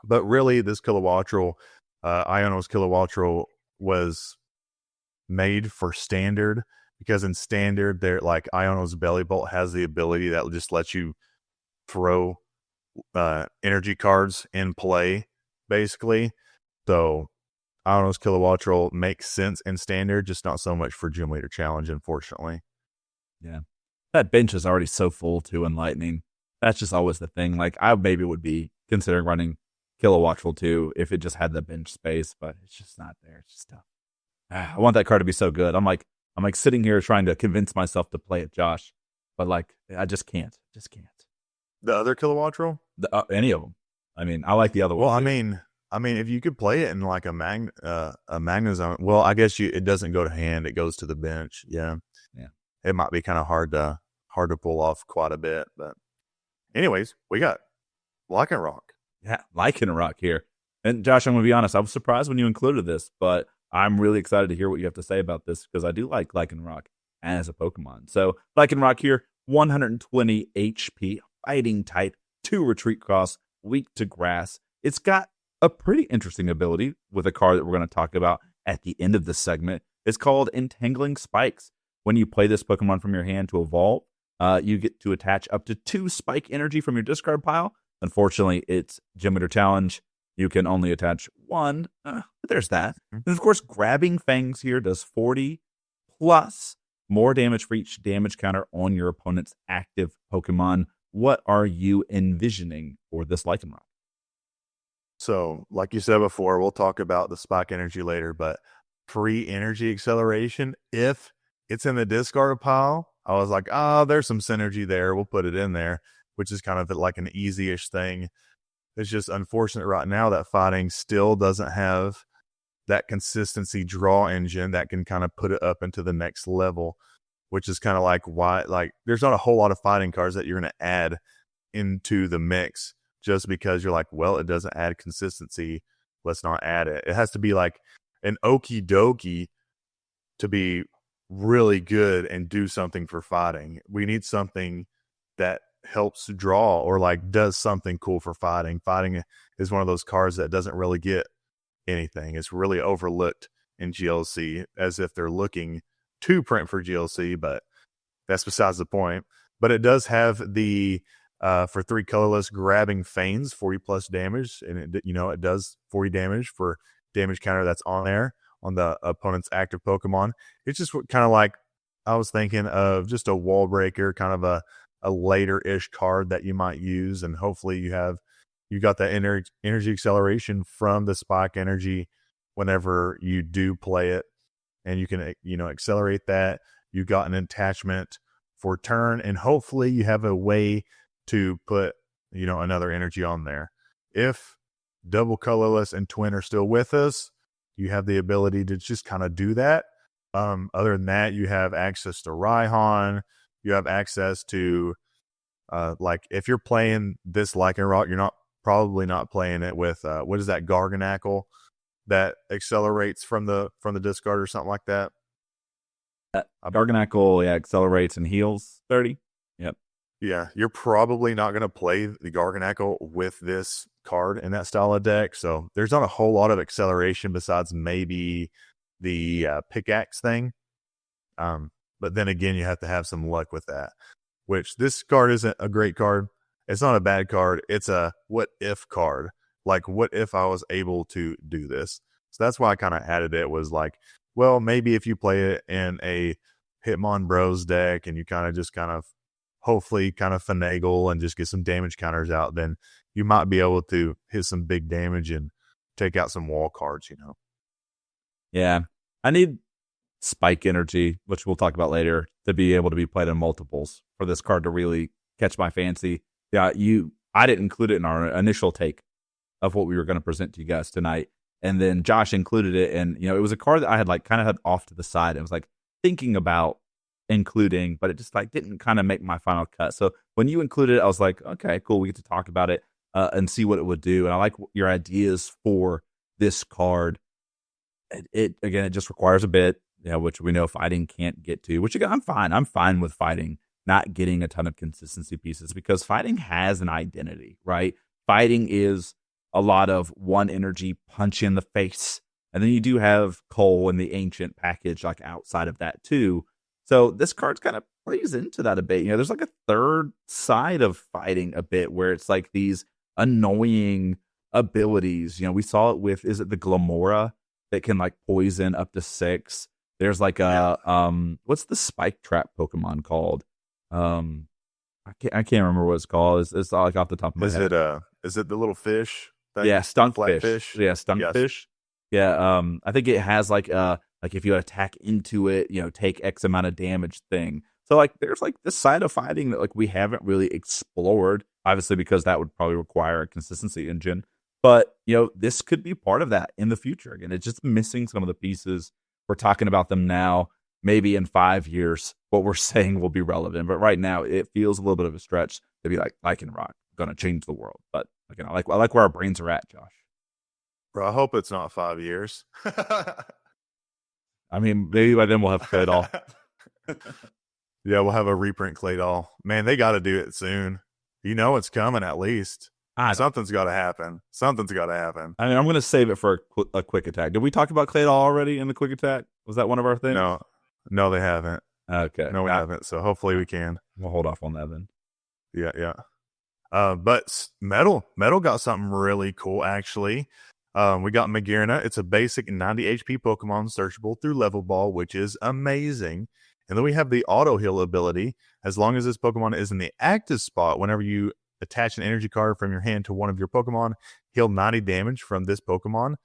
But really, this Kilowattrel, Iono's Kilowattrel, was made for Standard, because in Standard, Iono's Belly Bolt has the ability that just lets you throw energy cards in play, basically. So Iono's Kilowattrel makes sense in Standard, just not so much for Gym Leader Challenge, unfortunately. Yeah. That bench is already so full, too, in Lightning. That's just always the thing. Like, I maybe would be considering running Kilowattrel too if it just had the bench space, but it's just not there. It's just tough. I want that card to be so good. I'm like sitting here trying to convince myself to play it, Josh, but I just can't. The other Kilowattrel? Any of them. I mean, I like the other one. Well, I mean, if you could play it in like a Magnezone, well, I guess it doesn't go to hand; it goes to the bench. Yeah. It might be kind of hard to pull off quite a bit, but anyways, we got Lycanroc. Yeah, Lycanroc here. And Josh, I'm going to be honest, I was surprised when you included this, but I'm really excited to hear what you have to say about this, because I do like Lycanroc as a Pokemon. So Lycanroc here, 120 HP, fighting type, 2 retreat costs, weak to grass. It's got a pretty interesting ability with a card that we're going to talk about at the end of this segment. It's called Entangling Spikes. When you play this Pokemon from your hand to evolve, you get to attach up to 2 spike energy from your discard pile. Unfortunately, it's Gym Leader Challenge. You can only attach 1. But there's that. And of course, Grabbing Fangs here does 40 plus more damage for each damage counter on your opponent's active Pokemon. What are you envisioning for this Lycanroc? So, like you said before, we'll talk about the spike energy later, but free energy acceleration. If it's in the discard pile, I was like, oh, there's some synergy there. We'll put it in there, which is kind of like an easy-ish thing. It's just unfortunate right now that fighting still doesn't have that consistency draw engine that can kind of put it up into the next level, which is kind of like why, like, there's not a whole lot of fighting cards that you're going to add into the mix just because you're like, well, it doesn't add consistency. Let's not add it. It has to be like an okie dokie to be really good and do something for fighting. We need something that helps draw or like does something cool for fighting. Fighting is one of those cards that doesn't really get anything. It's really overlooked in GLC as if they're looking to print for GLC, but that's besides the point. But it does have the for 3 colorless grabbing feigns, 40 plus damage, and it does 40 damage for damage counter that's on there on the opponent's active Pokemon. It's just kind of like I was thinking of just a wall breaker, kind of a later-ish card that you might use, and hopefully you got that energy acceleration from the spike energy whenever you do play it, and you can accelerate that. You got an attachment for turn, and hopefully you have a way to put another energy on there. If double colorless and twin are still with us, you have the ability to just kind of do that. Other than that, you have access to Raihan. You have access to like if you're playing this Lycanroc, you're probably not playing it with what is that Garganackle that accelerates from the discard or something like that. Garganackle, accelerates and heals 30. Yep. Yeah, you're probably not going to play the Garganackle with this card in that style of deck. So there's not a whole lot of acceleration besides maybe the pickaxe thing. But then again, you have to have some luck with that, which this card isn't a great card. It's not a bad card. It's a what if card. Like, what if I was able to do this? So that's why I kind of added it, was like, well, maybe if you play it in a Hitmon Bros deck and you kind of hopefully kind of finagle and just get some damage counters out, then you might be able to hit some big damage and take out some wall cards, Yeah. I need spike energy, which we'll talk about later, to be able to be played in multiples for this card to really catch my fancy. Yeah, I didn't include it in our initial take of what we were going to present to you guys tonight. And then Josh included it, and it was a card that I had kind of had off to the side. It was like thinking about including, but it just didn't kind of make my final cut. So when you included it, I was like, okay, cool, we get to talk about it and see what it would do. And I like your ideas for this card. It just requires a bit, which we know fighting can't get to, which again, I'm fine with fighting not getting a ton of consistency pieces, because fighting has an identity, right? Fighting is a lot of one energy punch in the face. And then you do have Cole and the ancient package outside of that too. So this card's kind of plays into that a bit. There's a third side of fighting a bit where it's these annoying abilities. We saw it with, is it the Glamora that can poison up to 6? There's what's the spike trap Pokemon called? I can't remember what it's called. It's off the top of my head. Is it the little fish thing? Yeah, Stunkfish. Yeah, Stunkfish. Yes. Yeah, I think it has if you attack into it, take X amount of damage thing. So there's this side of fighting that we haven't really explored, obviously, because that would probably require a consistency engine. But this could be part of that in the future. Again, it's just missing some of the pieces. We're talking about them now. Maybe in 5 years, what we're saying will be relevant. But right now, it feels a little bit of a stretch to be Lycanroc, going to change the world. But again, I like where our brains are at, Josh. Bro, I hope it's not 5 years. I mean, maybe by then we'll have Claydol. Yeah, we'll have a reprint Claydol. Man, they got to do it soon. It's coming at least. Something's got to happen. Something's got to happen. I mean, I'm going to save it for a quick attack. Did we talk about Claydol already in the quick attack? Was that one of our things? No, they haven't. Okay. No, we haven't. So hopefully we can. We'll hold off on that then. Yeah. But Metal got something really cool, actually. We got Magearna. It's a basic 90 HP Pokemon searchable through Level Ball, which is amazing. And then we have the Auto Heal ability. As long as this Pokemon is in the active spot, whenever you attach an energy card from your hand to one of your Pokemon, heal 90 damage from this Pokemon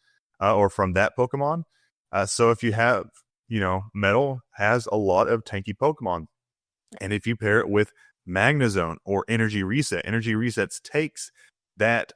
or from that Pokemon. So if you have, Metal has a lot of tanky Pokemon. And if you pair it with Magnezone or Energy Resets takes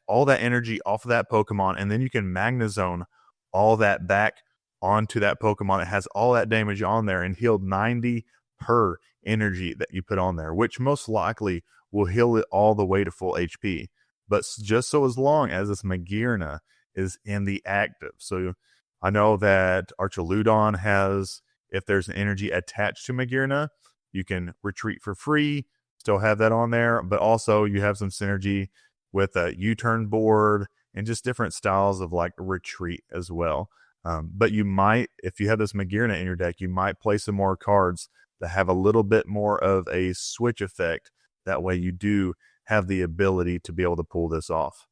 all that energy off of that Pokemon, and then you can Magnezone all that back onto that Pokemon. It has all that damage on there and healed 90 per energy that you put on there, which most likely will heal it all the way to full HP. But just so as long as this Magearna is in the active. So I know that Archaludon has, if there's an energy attached to Magearna, you can retreat for free, still have that on there, but also you have some synergy with a U-turn board and just different styles of like retreat as well. But you might, if you have this Magearna in your deck, you might play some more cards that have a little bit more of a switch effect. That way you do have the ability to be able to pull this off.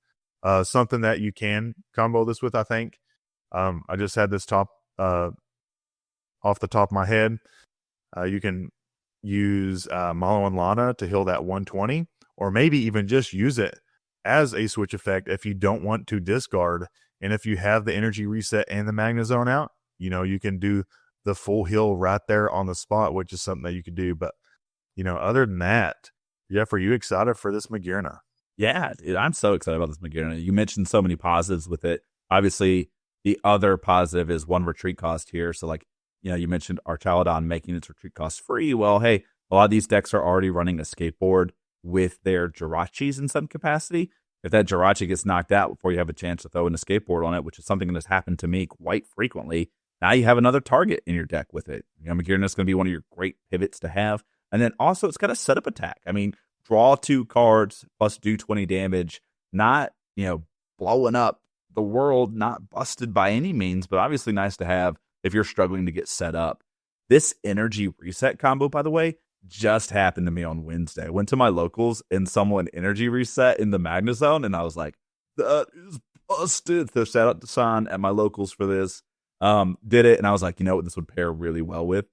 Something that you can combo this with, I think. I just had this off the top of my head. You can use Malo and Lana to heal that 120, or maybe even just use it as a switch effect if you don't want to discard. And if you have the energy reset and the Magnezone out, you can do the full heal right there on the spot, which is something that you could do. But, other than that, Jeff, are you excited for this Magearna? Yeah, dude, I'm so excited about this Magearna. You mentioned so many positives with it. Obviously, the other positive is 1 retreat cost here. So, like, you mentioned Archaludon making its retreat cost free. Well, hey, a lot of these decks are already running a skateboard with their Jirachis in some capacity. If that Jirachi gets knocked out before you have a chance to throw in a skateboard on it, which is something that's happened to me quite frequently, now you have another target in your deck with it. Magearna is going to be one of your great pivots to have. And then also it's got a setup attack. I mean, draw 2 cards plus do 20 damage, not, blowing up the world, not busted by any means, but obviously nice to have if you're struggling to get set up. This energy reset combo, by the way, just happened to me on Wednesday. I went to my locals and someone energy reset in the Magnezone, and I was like, that is busted. So shout out to San at my locals for this. Did it, and I was like, what this would pair really well with?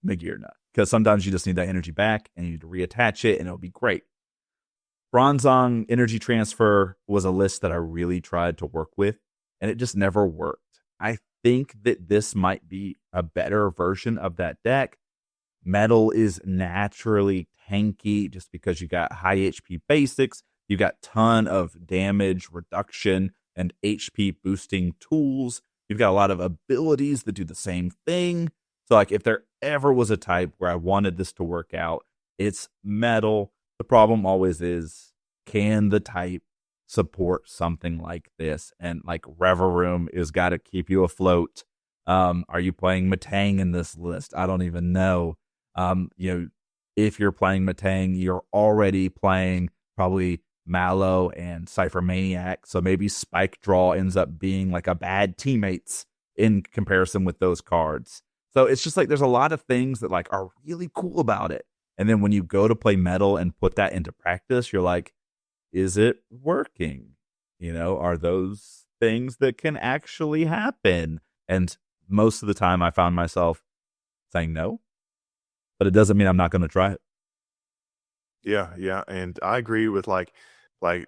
Magearna. Because sometimes you just need that energy back, and you need to reattach it, and it'll be great. Bronzong energy transfer was a list that I really tried to work with, and it just never worked. I think that this might be a better version of that deck. Metal is naturally tanky just because you got high HP basics, you got ton of damage reduction and HP boosting tools. You've got a lot of abilities that do the same thing. So like if there ever was a type where I wanted this to work out, it's Metal. The problem always is, can the type support something like this? And like Reverum is got to keep you afloat. Are you playing Matang in this list? I don't even know. If you're playing Matang, you're already playing probably Mallow and Cypher Maniac. So maybe Spike Draw ends up being like a bad teammates in comparison with those cards. So it's just like there's a lot of things that like are really cool about it. And then when you go to play Metal and put that into practice, you're like, is it working? Are those things that can actually happen? And most of the time I found myself saying no, but it doesn't mean I'm not going to try it. Yeah. And I agree with like,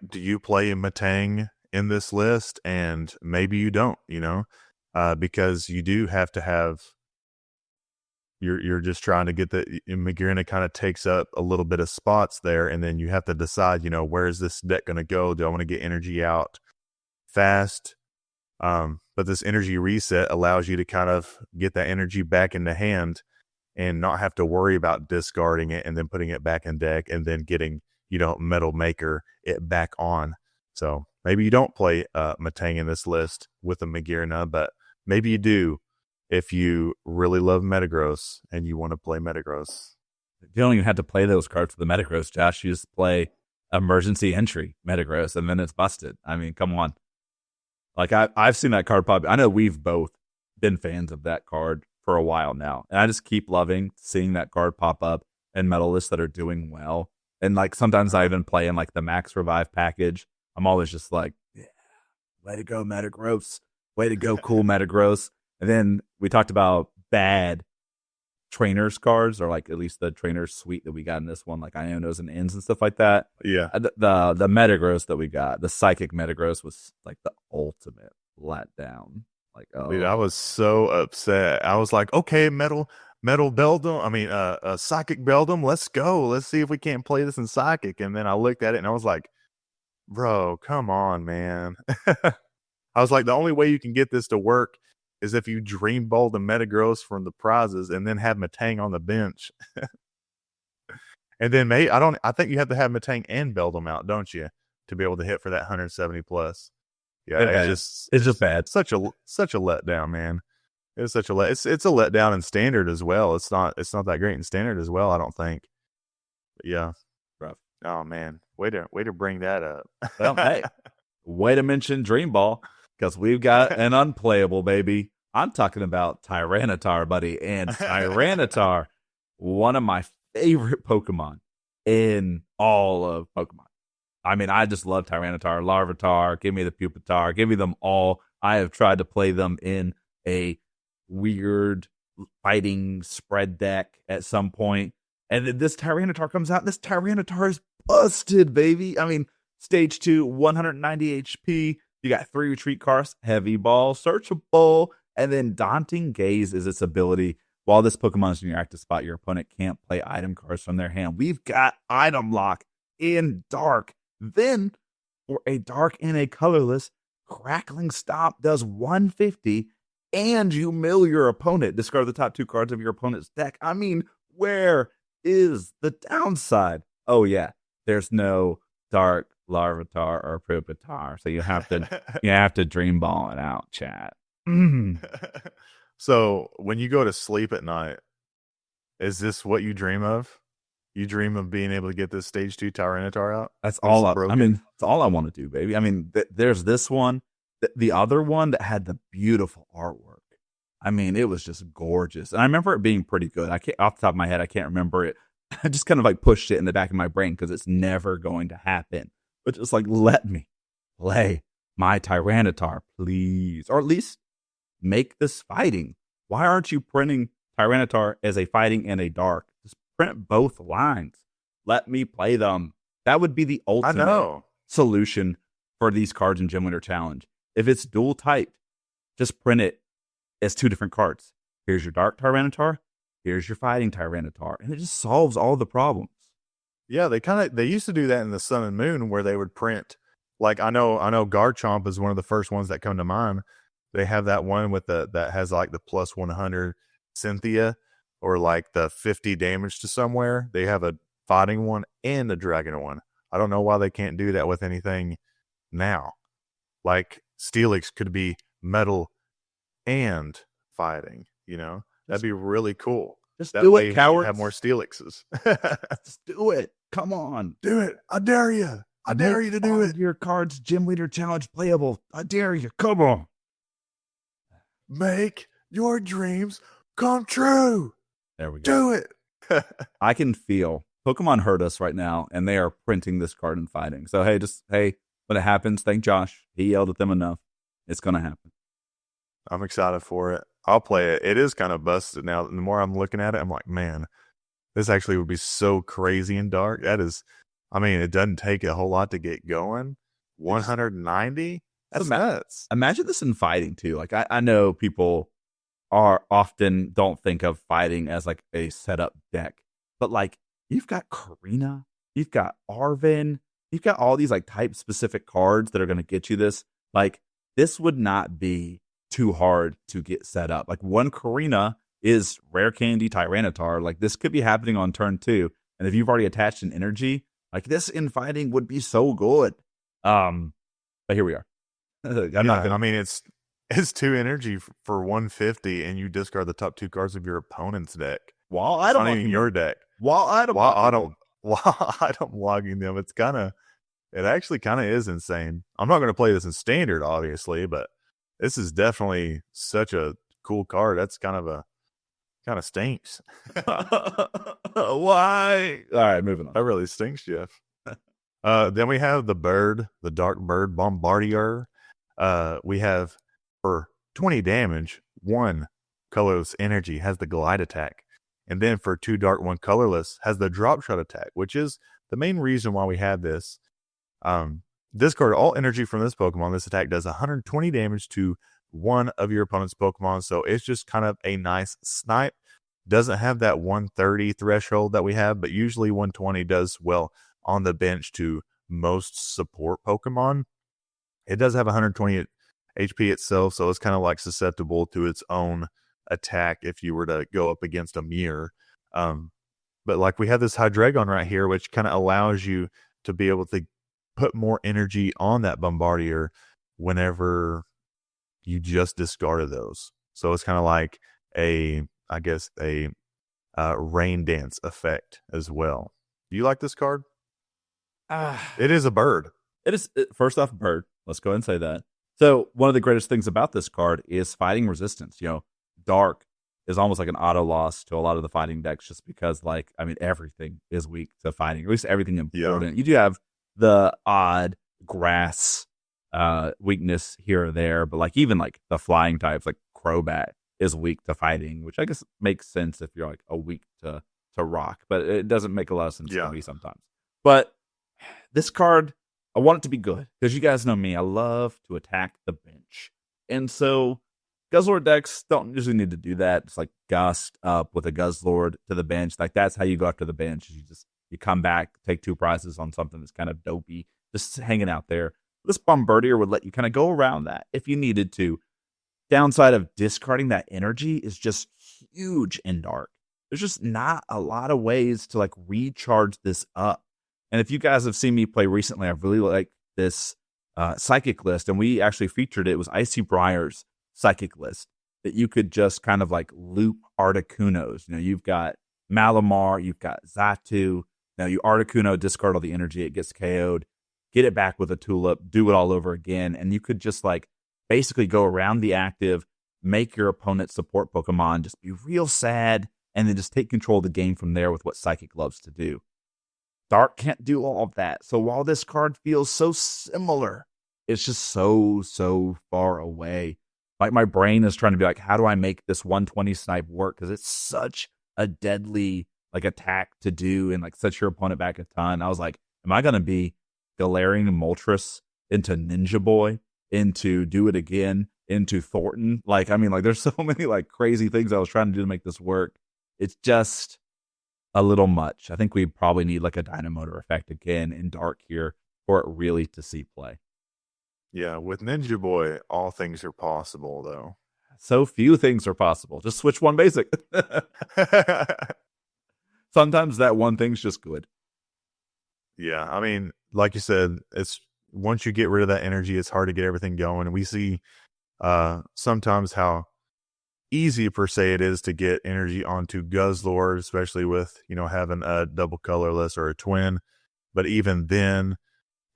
do you play Matang in this list? And maybe you don't, because you do have to have, you're just trying to get the Magearna kind of takes up a little bit of spots there. And then you have to decide, where is this deck going to go? Do I want to get energy out fast? But this energy reset allows you to kind of get that energy back in the hand and not have to worry about discarding it and then putting it back in deck and then getting, Metal Maker it back on. So maybe you don't play Matang in this list with a Magearna, but maybe you do if you really love Metagross and you want to play Metagross. You don't even have to play those cards with the Metagross, Josh. You just play emergency entry Metagross and then it's busted. I mean, come on. Like I've seen that card pop. I know we've both been fans of that card for a while now. And I just keep loving seeing that card pop up in metal lists that are doing well. And like sometimes I even play in like the Max Revive package. I'm always just like, yeah, way to go, Metagross. Way to go, cool Metagross. And then we talked about bad trainers cards, or like at least the trainer suite that we got in this one, like Ionos and Ends and stuff like that. Yeah. The Metagross that we got, the Psychic Metagross was like the ultimate letdown. Like, Dude, oh, I was so upset. I was like, okay, metal Beldum. I mean, psychic Beldum. Let's go. Let's see if we can't play this in psychic. And then I looked at it and I was like, bro, come on, man. I was like, the only way you can get this to work is if you dream bowl the Metagross from the prizes and then have Matang on the bench. And then I think you have to have Matang and Beldum out, don't you, to be able to hit for that 170 plus. Yeah, it's just bad. such a letdown, man. It's such a it's a letdown in standard as well. It's not that great in standard as well, I don't think. But yeah. Rough. Oh man. Way to bring that up. Well, hey, way to mention Dream Ball, because we've got an unplayable, baby. I'm talking about Tyranitar, buddy. And Tyranitar, one of my favorite Pokemon in all of Pokemon. I mean, I just love Tyranitar, Larvitar, give me the Pupitar, give me them all. I have tried to play them in a weird fighting spread deck at some point. And then this Tyranitar comes out, and this Tyranitar is busted, baby. I mean, stage 2, 190 HP. You got 3 retreat cards, heavy ball, searchable, and then daunting gaze is its ability. While this Pokemon is in your active spot, your opponent can't play item cards from their hand. We've got item lock in dark. Then, for a dark and a colorless, Crackling Stomp does 150, and you mill your opponent. Discard the top 2 cards of your opponent's deck. I mean, where is the downside? Oh, yeah. There's no dark Larvitar or Pupitar, so you have to dream ball it out, chat. So when you go to sleep at night, is this what you dream of? You dream of being able to get this stage 2 Tyranitar out? That's all I mean, that's all I want to do, baby. I mean, there's this one, the other one that had the beautiful artwork. I mean, it was just gorgeous. And I remember it being pretty good. I can't, off the top of my head, I can't remember it. I just kind of like pushed it in the back of my brain because it's never going to happen. But just like, let me play my Tyranitar, please. Or at least make this fighting. Why aren't you printing Tyranitar as a fighting and a dark? Just print both lines. Let me play them. That would be the ultimate solution for these cards in Gym Winter Challenge. If it's dual typed, just print it as 2 different cards. Here's your dark Tyranitar. Here's your fighting Tyranitar. And it just solves all the problems. Yeah, they used to do that in the Sun and Moon where they would print, like I know Garchomp is one of the first ones that come to mind. They have that one with that has like the plus 100 Cynthia or like the 50 damage to somewhere. They have a fighting one and a dragon one. I don't know why they can't do that with anything now. Like Steelix could be metal and fighting, you know? That'd be really cool. Just do it, cowards. Have more Steelixes. Just do it. Come on. Do it. I dare you. I dare you to do it. Your cards Gym Leader Challenge playable. I dare you. Come on. Make your dreams come true. There we go. Do it. I can feel Pokemon heard us right now, and they are printing this card and fighting. So, hey, when it happens, thank Josh. He yelled at them enough. It's going to happen. I'm excited for it. I'll play it. It is kind of busted now. The more I'm looking at it, I'm like, man, this actually would be so crazy and dark. That is, I mean, it doesn't take a whole lot to get going. 190? That's nuts. Imagine this in fighting, too. Like, I know people often don't think of fighting as like a setup deck. But, like, you've got Karina, you've got Arven, you've got all these, like, type-specific cards that are going to get you this. Like, this would not be too hard to get set up. Like, one Karina is Rare Candy Tyranitar. Like, this could be happening on turn 2. And if you've already attached an energy, like, this in fighting would be so good. But here we are. I mean, it's 2 energy for 150, and you discard the top 2 cards of your opponent's deck. While I don't not even your deck. While item logging them, it actually kind of is insane. I'm not going to play this in standard, obviously, but this is definitely such a cool card. That's kind of stinks. Why? All right, moving on. That really stinks, Jeff. Then we have the dark bird Bombardier. We have for 20 damage, 1 colorless energy has the glide attack. And then for 2 dark, 1 colorless has the drop shot attack, which is the main reason why we have this. Discard all energy from this Pokemon. This attack does 120 damage to one of your opponent's Pokemon. So it's just kind of a nice snipe. Doesn't have that 130 threshold that we have, but usually 120 does well on the bench to most support Pokemon. It does have 120 HP itself, so it's kind of like susceptible to its own attack if you were to go up against a mirror. But like we have this Hydreigon right here, which kind of allows you to be able to put more energy on that Bombardier whenever you just discarded those. So it's kind of like a rain dance effect as well. Do you like this card? It is a bird. It is, first off, bird. Let's go ahead and say that. So one of the greatest things about this card is fighting resistance. Dark is almost like an auto loss to a lot of the fighting decks just because, everything is weak to fighting, at least everything important. Yeah. You do have the odd grass weakness here or there, but even the flying types, like Crobat, is weak to fighting, which I guess makes sense if you're a weak to rock, but it doesn't make a lot of sense to me sometimes. But this card, I want it to be good because you guys know me. I love to attack the bench. And so Guzzlord decks don't usually need to do that. It's like Gust up with a Guzzlord to the bench. That's how you go after the bench. You come back, take 2 prizes on something that's kind of dopey, just hanging out there. This Bombardier would let you kind of go around that if you needed to. Downside of discarding that energy is just huge in Dark. There's just not a lot of ways to recharge this up. And if you guys have seen me play recently, I've really liked this Psychic list, and we actually featured it. It was Icy Briar's Psychic list that you could just kind of loop Articunos. You've got Malamar, you've got Xatu. Now you Articuno, discard all the energy, it gets KO'd, get it back with a Tulip, do it all over again, and you could just basically go around the active, make your opponent's support Pokemon just be real sad, and then just take control of the game from there with what Psychic loves to do. Dark can't do all of that. So while this card feels so similar, it's just so far away. My brain is trying to be how do I make this 120 snipe work? Because it's such a deadly attack to do and set your opponent back a ton. I was am I going to be Galarian Moltres into Ninja Boy, into Do It Again, into Thornton? There's so many crazy things I was trying to do to make this work. It's just a little much. I think we probably need a Dynamotor effect again in Dark here for it really to see play. Yeah, with Ninja Boy, all things are possible, though. So few things are possible. Just switch one basic. Sometimes that one thing's just good. Yeah, like you said, it's once you get rid of that energy, it's hard to get everything going. And we see sometimes how easy per se it is to get energy onto Guzzlord, especially with having a double colorless or a twin. But even then,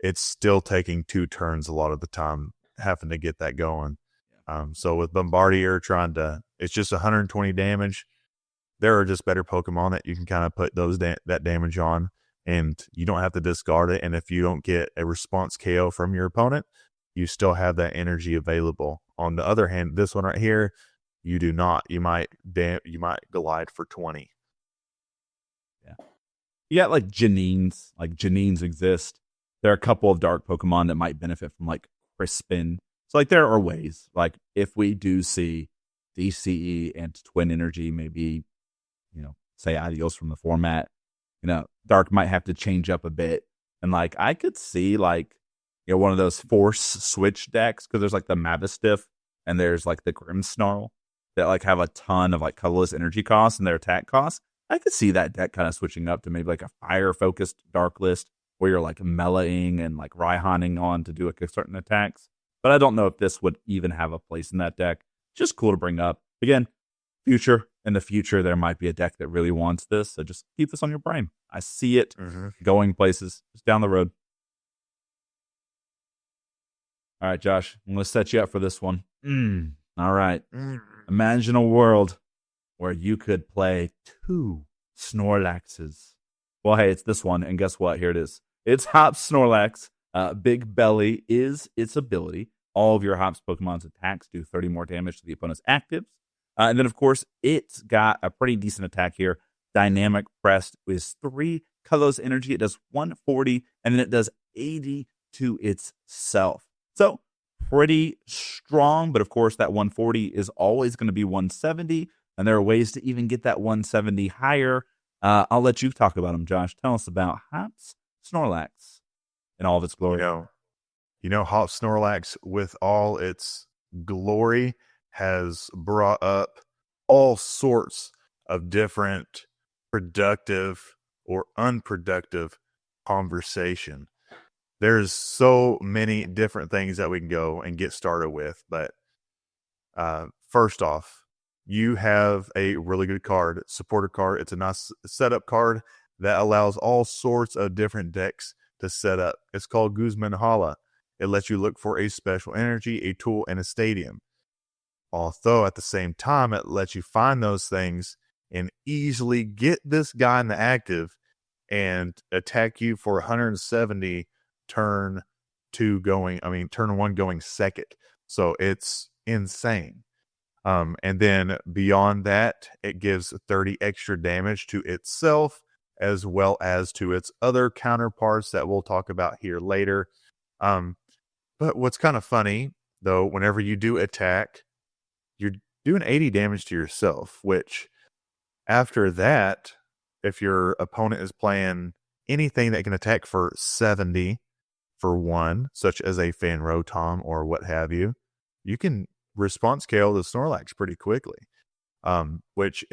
it's still taking 2 turns a lot of the time having to get that going. So with Bombardier it's just 120 damage. There are just better Pokemon that you can kind of put that damage on, and you don't have to discard it. And if you don't get a response KO from your opponent, you still have that energy available. On the other hand, this one right here, you do not. You might glide for 20. Yeah. You got Janines. Janines exist. There are a couple of Dark Pokemon that might benefit from Crispin. So there are ways. If we do see DCE and Twin Energy, maybe, say adios from the format, Dark might have to change up a bit. And I could see one of those force switch decks, because there's the Mavistiff and there's the Grimmsnarl that have a ton of colorless energy costs and their attack costs. I could see that deck kind of switching up to maybe a fire focused Dark list where you're mellowing and Raihaning on to do certain attacks. But I don't know if this would even have a place in that deck. Just cool to bring up. Again, in the future, there might be a deck that really wants this. So just keep this on your brain. I see it going places just down the road. All right, Josh, I'm going to set you up for this one. All right. Imagine a world where you could play 2 Snorlaxes. Well, hey, it's this one, and guess what? Here it is. It's Hops Snorlax. Big Belly is its ability. All of your Hops Pokemon's attacks do 30 more damage to the opponent's actives. And then, of course, it's got a pretty decent attack here. Dynamic Crest is 3 colorless energy. It does 140, and then it does 80 to itself. So pretty strong, but of course that 140 is always going to be 170, and there are ways to even get that 170 higher. I'll let you talk about them, Josh. Tell us about Hops Snorlax in all of its glory. Hop Snorlax with all its glory has brought up all sorts of different productive or unproductive conversation. There's so many different things that we can go and get started with, but first off, you have a really good card, supporter card. It's a nice setup card that allows all sorts of different decks to set up. It's called Guzman Hala. It lets you look for a special energy, a tool, and a stadium. Although at the same time, it lets you find those things and easily get this guy in the active and attack you for 170 turn one going second. So it's insane. And then beyond that, it gives 30 extra damage to itself as well as to its other counterparts that we'll talk about here later. But what's kind of funny, though, whenever you do attack, you're doing 80 damage to yourself, which after that, if your opponent is playing anything that can attack for 70 for one, such as a Fanrotom or what have you, you can response scale the Snorlax pretty quickly, which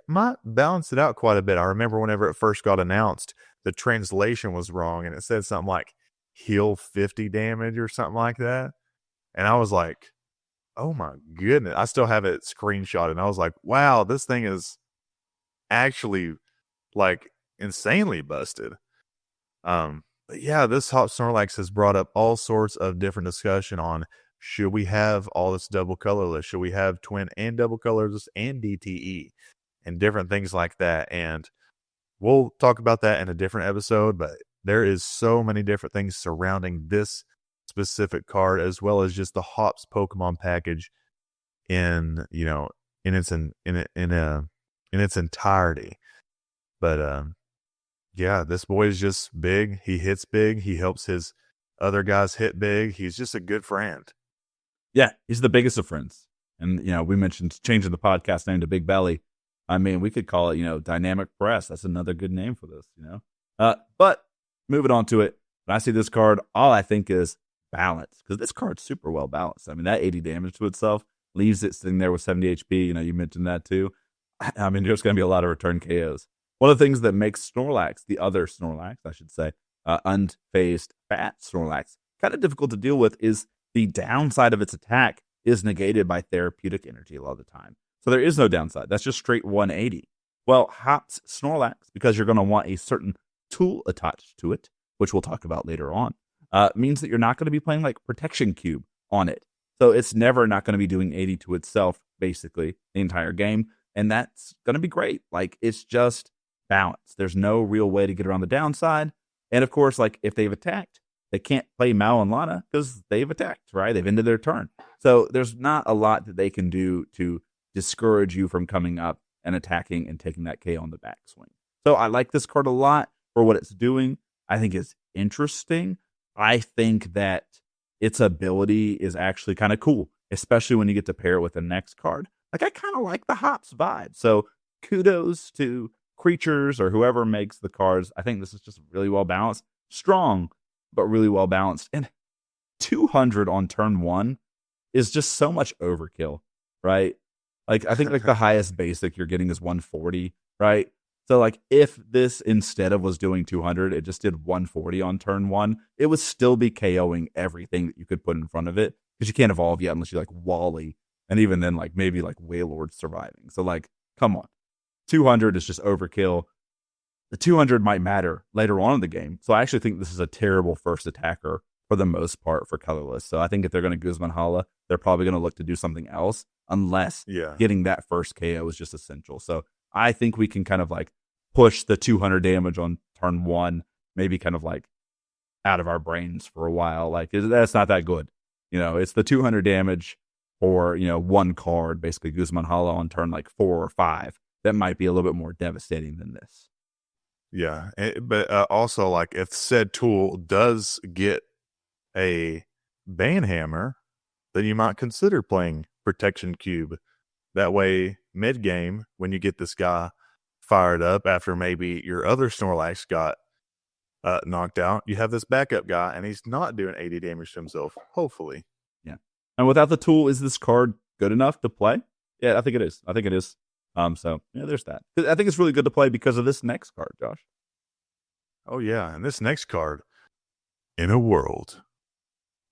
might balance it out quite a bit. I remember whenever it first got announced, the translation was wrong, and it said something like heal 50 damage or something like that. And I was like, oh my goodness. I still have it screenshotted, and I was like, wow, this thing is actually like insanely busted. But yeah, this Hop Snorlax has brought up all sorts of different discussion on, should we have all this double colorless? Should we have twin and double colorless and DTE and different things like that? And we'll talk about that in a different episode, but there is so many different things surrounding this specific card, as well as just the Hops Pokemon package in its entirety. But yeah, this boy is just big. He hits big. He helps his other guys hit big. He's just a good friend. Yeah, he's the biggest of friends. And, we mentioned changing the podcast name to Big Belly. I mean, we could call it, Dynamic Press. That's another good name for this, But moving on to it, when I see this card, all I think is balance, because this card's super well balanced. I mean, that 80 damage to itself leaves it sitting there with 70 HP. You mentioned that too. I mean, there's going to be a lot of return KOs. One of the things that makes Snorlax, the other Snorlax, I should say, Unfazed fat Snorlax, kind of difficult to deal with is the downside of its attack is negated by therapeutic energy a lot of the time. So there is no downside. That's just straight 180. Well, Hops Snorlax, because you're going to want a certain tool attached to it, which we'll talk about later on, means that you're not going to be playing like Protection Cube on it. So it's never not going to be doing 80 to itself, basically, the entire game. And that's going to be great. Like, it's just balance. There's no real way to get around the downside. And of course, like, if they've attacked, they can't play Mal and Lana because they've attacked, right? They've ended their turn. So there's not a lot that they can do to discourage you from coming up and attacking and taking that KO on the backswing. So I like this card a lot for what it's doing. I think it's interesting. I think that its ability is actually kind of cool, especially when you get to pair it with the next card. Like, I kind of like the Hops vibe. So kudos to Creatures or whoever makes the cards. I think this is just really well balanced. Strong, but really well balanced. And 200 on turn one is just so much overkill, right? Like, I think like the highest basic you're getting is 140, right? So like, if this instead of was doing 200, it just did 140 on turn one, it would still be KOing everything that you could put in front of it, because you can't evolve yet unless you like Wally, and even then, like, maybe like Wailord surviving. So like, come on. 200 is just overkill. The 200 might matter later on in the game. So I actually think this is a terrible first attacker for the most part for colorless. So I think if they're going to Guzman Hala, they're probably going to look to do something else, unless getting that first KO is just essential. So I think we can kind of like push the 200 damage on turn one, maybe kind of like out of our brains for a while. Like, that's not that good. It's the 200 damage for, one card, basically Guzman Hala on turn like 4 or 5. That might be a little bit more devastating than this. Yeah, but also, like, if said tool does get a Banhammer, then you might consider playing Protection Cube. That way, mid-game, when you get this guy fired up after maybe your other Snorlax got knocked out, you have this backup guy, and he's not doing 80 damage to himself, hopefully. Yeah. And without the tool, is this card good enough to play? Yeah, I think it is. So, yeah, there's that. I think it's really good to play because of this next card, Josh. Oh, yeah, and this next card, in a world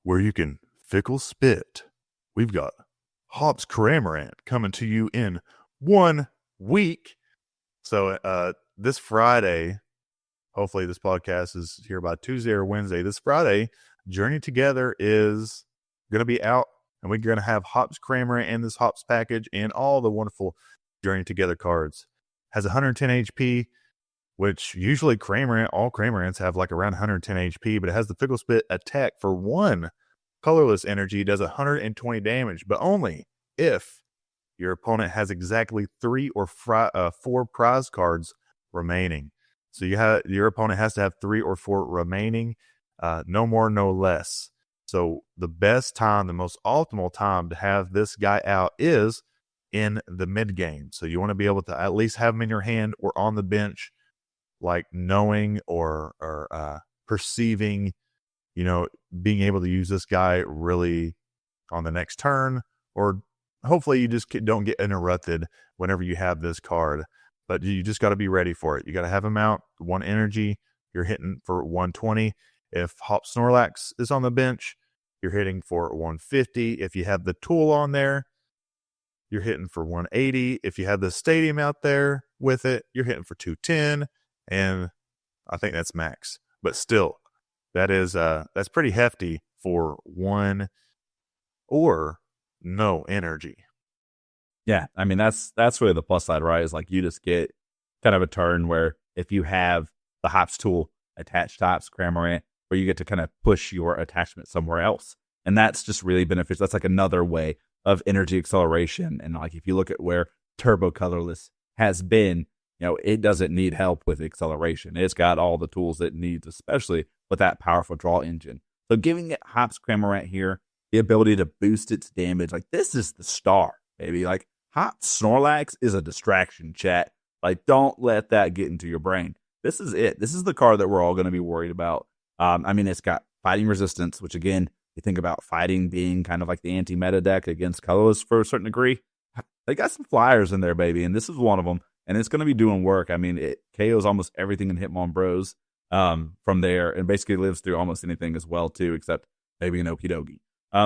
where you can fickle spit, we've got Hops Cramorant coming to you in 1 week. So this Friday, hopefully this podcast is here by Tuesday or Wednesday. This Friday, Journey Together is going to be out, and we're going to have Hops Cramorant in this Hops package and all the wonderful Journey Together cards. Has 110 HP, which usually all Cramorants have like around 110 HP, but it has the Fickle Spit attack for 1 colorless energy, does 120 damage, but only if your opponent has exactly 3 or 4 prize cards remaining. So your opponent has to have 3 or 4 remaining, no more, no less. So the best time, the most optimal time to have this guy out is in the mid game. So you want to be able to at least have him in your hand or on the bench, like knowing or perceiving, being able to use this guy really on the next turn, or hopefully you just don't get interrupted whenever you have this card. But you just got to be ready for it. You got to have him out, 1 energy, you're hitting for 120. If Hop Snorlax is on the bench, you're hitting for 150. If you have the tool on there, you're hitting for 180. If you have the stadium out there with it, you're hitting for 210. And I think that's max. But still, that's pretty hefty for 1 or no energy. Yeah, I mean, that's really the plus side, right? Is like you just get kind of a turn where if you have the Hops tool attached to Hops Cramorant, where you get to kind of push your attachment somewhere else. And that's just really beneficial. That's like another way of energy acceleration. And like if you look at where Turbo Colorless has been, it doesn't need help with acceleration. It's got all the tools it needs, especially with that powerful draw engine. So giving it Hops Cramorant here, the ability to boost its damage, like this is the star, baby. Like Hops Snorlax is a distraction, chat. Like don't let that get into your brain. This is it. This is the card that we're all going to be worried about. I mean, it's got fighting resistance, which again, you think about fighting being kind of like the anti-meta deck against colorless for a certain degree. They got some flyers in there, baby, and this is one of them. And it's going to be doing work. I mean, it KOs almost everything in Hitmon Bros from there, and basically lives through almost anything as well, too, except maybe an Okidogi.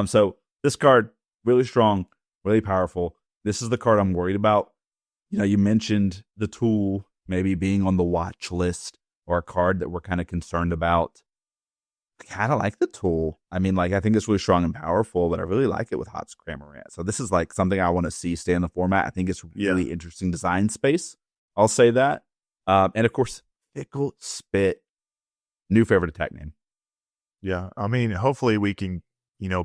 So this card, really strong, really powerful. This is the card I'm worried about. You mentioned the tool maybe being on the watch list, or a card that we're kind of concerned about. I kind of like the tool. I mean, like, I think it's really strong and powerful, but I really like it with Hops Cramorant. So this is like something I want to see stay in the format. I think it's really interesting design space. I'll say that. And of course, Fickle Spit, new favorite attack name. Yeah. I mean, hopefully we can,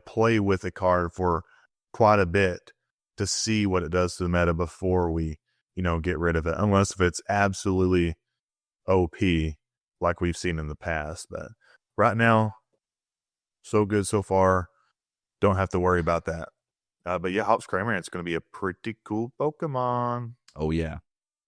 play with the card for quite a bit to see what it does to the meta before we, get rid of it. Unless if it's absolutely OP like we've seen in the past. But right now, so good so far. Don't have to worry about that. But yeah, Hops Cramorant is going to be a pretty cool Pokemon. Oh, yeah.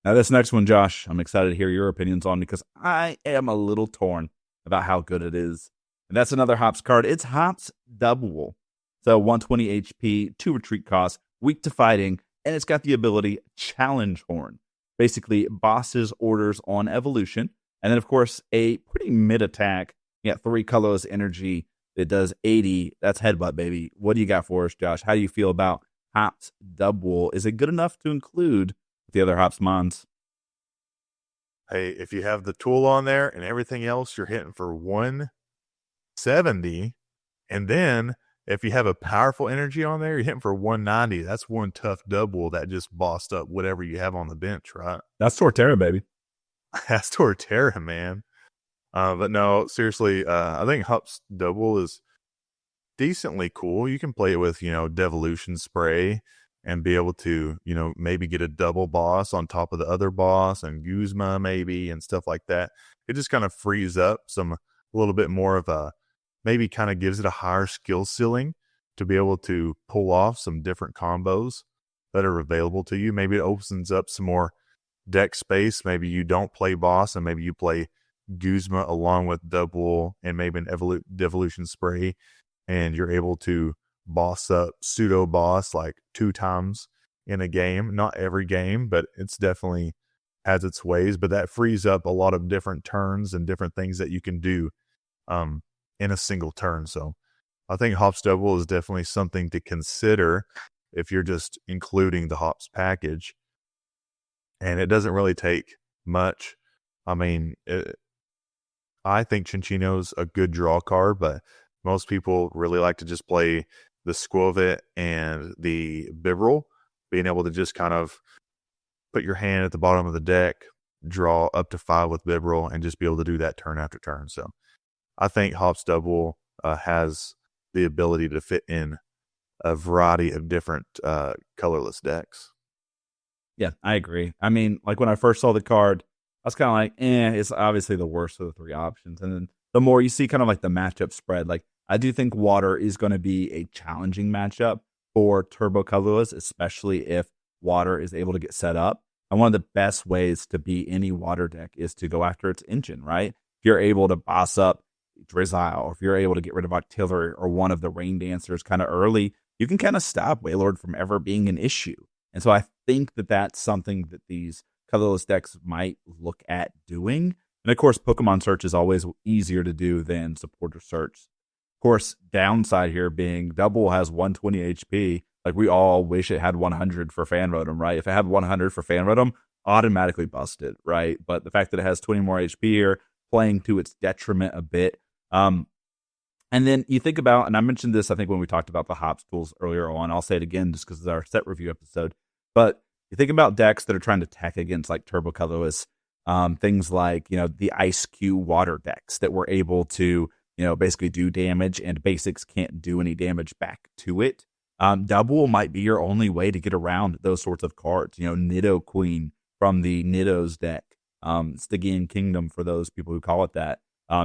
Now, this next one, Josh, I'm excited to hear your opinions on because I am a little torn about how good it is. And that's another Hops card. It's Hops Double. So 120 HP, 2 retreat costs, weak to fighting, and it's got the ability Challenge Horn. Basically, bosses orders on evolution. And then, of course, a pretty mid attack. You got 3 colorless energy. It does 80. That's Headbutt, baby. What do you got for us, Josh? How do you feel about Hops Double? Is it good enough to include the other Hops Mons? Hey, if you have the tool on there and everything else, you're hitting for 170. And then if you have a powerful energy on there, you're hitting for 190. That's one tough double that just bossed up whatever you have on the bench, right? That's Torterra, baby. That's Torterra, man. But no, seriously, I think Hops Double is decently cool. You can play it with, Devolution Spray and be able to, maybe get a double boss on top of the other boss and Guzma maybe and stuff like that. It just kind of frees up a little bit more of a maybe kind of gives it a higher skill ceiling to be able to pull off some different combos that are available to you. Maybe it opens up some more deck space. Maybe you don't play boss and maybe you play Guzma along with double and maybe an devolution spray, and you're able to boss up pseudo boss like 2 times in a game. Not every game, but it's definitely has its ways. But that frees up a lot of different turns and different things that you can do in a single turn. So I think Hops Double is definitely something to consider if you're just including the Hops package. And it doesn't really take much. I mean, I think Chinchino's a good draw card, but most people really like to just play the Squovit and the Bibarel, being able to just kind of put your hand at the bottom of the deck, draw up to 5 with Bibarel, and just be able to do that turn after turn. So I think Hops Double has the ability to fit in a variety of different colorless decks. Yeah, I agree. I mean, like when I first saw the card, I was kind of like, it's obviously the worst of the 3 options. And then the more you see kind of like the matchup spread, like I do think water is going to be a challenging matchup for turbo colorless, especially if water is able to get set up. And one of the best ways to beat any water deck is to go after its engine, right? If you're able to boss up Drizzile, or if you're able to get rid of Octillery or one of the Rain Dancers kind of early, you can kind of stop Wailord from ever being an issue. And so I think that that's something that these colorless decks might look at doing. And of course, Pokemon search is always easier to do than supporter search. Of course, downside here being Double has 120 HP. Like we all wish it had 100 for Fan Rotom, right? If it had 100 for Fan Rotom, automatically busted, right? But the fact that it has 20 more HP here, playing to its detriment a bit. And then you think about, and I mentioned this, I think when we talked about the Hops tools earlier on, I'll say it again just because it's our set review episode. But you think about decks that are trying to tech against like Turbo Colorless, things like, the Ice Cube water decks that were able to, basically do damage and basics can't do any damage back to it. Double might be your only way to get around those sorts of cards. Nido Queen from the Nido's deck, Stygian Kingdom for those people who call it that,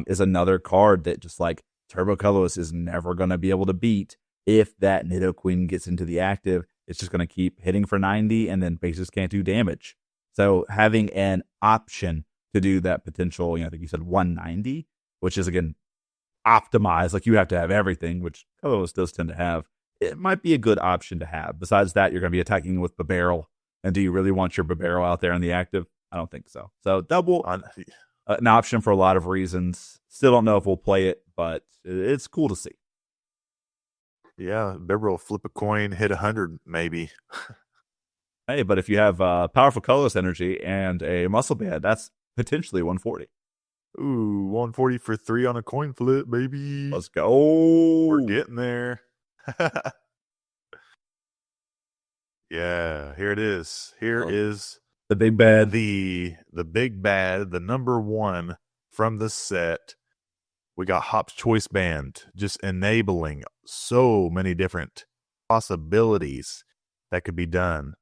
is another card that just like Turbo Colorless is never going to be able to beat. If that Nido Queen gets into the active, it's just going to keep hitting for 90 and then bases can't do damage. So having an option to do that potential, I think you said 190, which is again optimized. Like you have to have everything, which Colorless does tend to have. It might be a good option to have. Besides that, you're going to be attacking with Bibarel. And do you really want your Bibarel out there in the active? I don't think so. So Double, an option for a lot of reasons. Still don't know if we'll play it, but it's cool to see. Yeah, Bibarel flip a coin, hit 100 maybe. Hey, but if you have powerful colorless energy and a muscle band, that's potentially 140. Ooh, 140 for 3 on a coin flip, baby. Let's go. We're getting there. Yeah, here it is. Here is the big bad. The big bad, the number 1 from the set. We got Hop's Choice Band, just enabling so many different possibilities that could be done.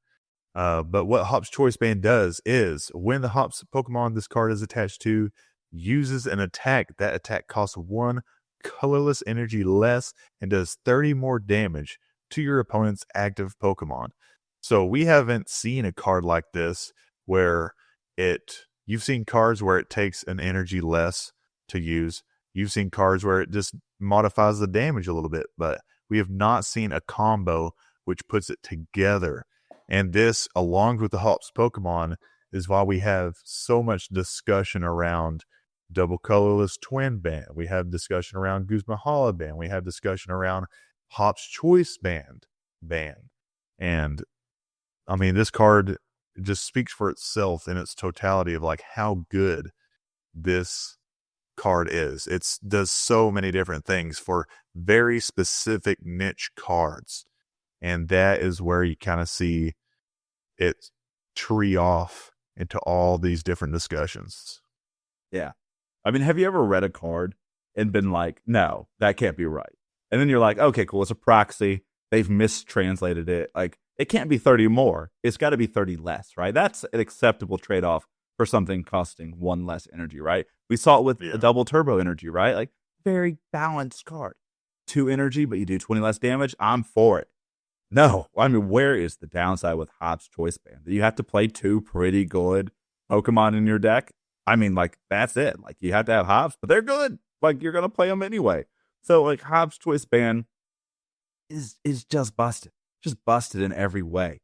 But what Hop's Choice Band does is when the Hops Pokemon this card is attached to uses an attack, that attack costs 1 colorless energy less and does 30 more damage to your opponent's active Pokemon. So we haven't seen a card like this where you've seen cards where it takes an energy less to use. You've seen cards where it just modifies the damage a little bit, but we have not seen a combo which puts it together. And this, along with the Hops Pokemon, is why we have so much discussion around Double Colorless Twin Band. We have discussion around Guzma Hala Band. We have discussion around Hop's Choice Band. And, I mean, this card just speaks for itself in its totality of, like, how good this card is. It does so many different things for very specific niche cards. And that is where you kind of see it tree off into all these different discussions. Yeah. I mean, have you ever read a card and been like, no, that can't be right? And then you're like, okay, cool. It's a proxy. They've mistranslated it. Like, it can't be 30 more. It's got to be 30 less, right? That's an acceptable trade-off for something costing 1 less energy, right? We saw it with the double turbo energy, right? Like, very balanced card. 2 energy, but you do 20 less damage. I'm for it. No, I mean, where is the downside with Hobbs Choice Band? You have to play 2 pretty good Pokemon in your deck. I mean, like, that's it. Like, you have to have Hobbs, but they're good. Like, you're gonna play them anyway. So, like, Hobbs Choice Band is just busted. Just busted in every way.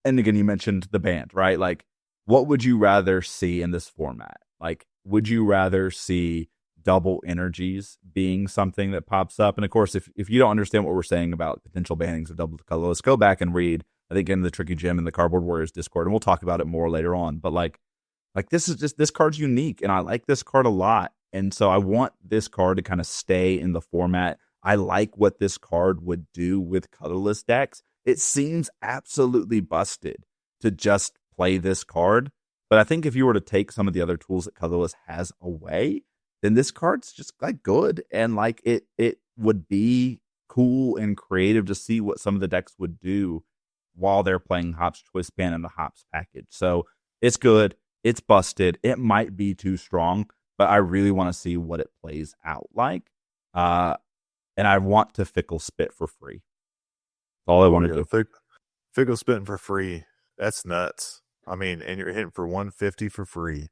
And again, you mentioned the band, right? Like, what would you rather see in this format? Like, would you rather see double energies being something that pops up? And of course, if you don't understand what we're saying about potential bannings of double colorless, go back and read, I think, in the Tricky Gym and the Cardboard Warriors Discord, and we'll talk about it more later on. But like this is just, this card's unique, and I like this card a lot. And so I want this card to kind of stay in the format. I like what this card would do with colorless decks. It seems absolutely busted to just play this card. But I think if you were to take some of the other tools that colorless has away, then this card's just like good. And like it would be cool and creative to see what some of the decks would do while they're playing Hops Choice Band and the Hops package. So it's good. It's busted. It might be too strong, but I really want to see what it plays out like. And I want to Fickle Spit for free. That's all I want to do. Fickle Spitting for free. That's nuts. I mean, and you're hitting for 150 for free.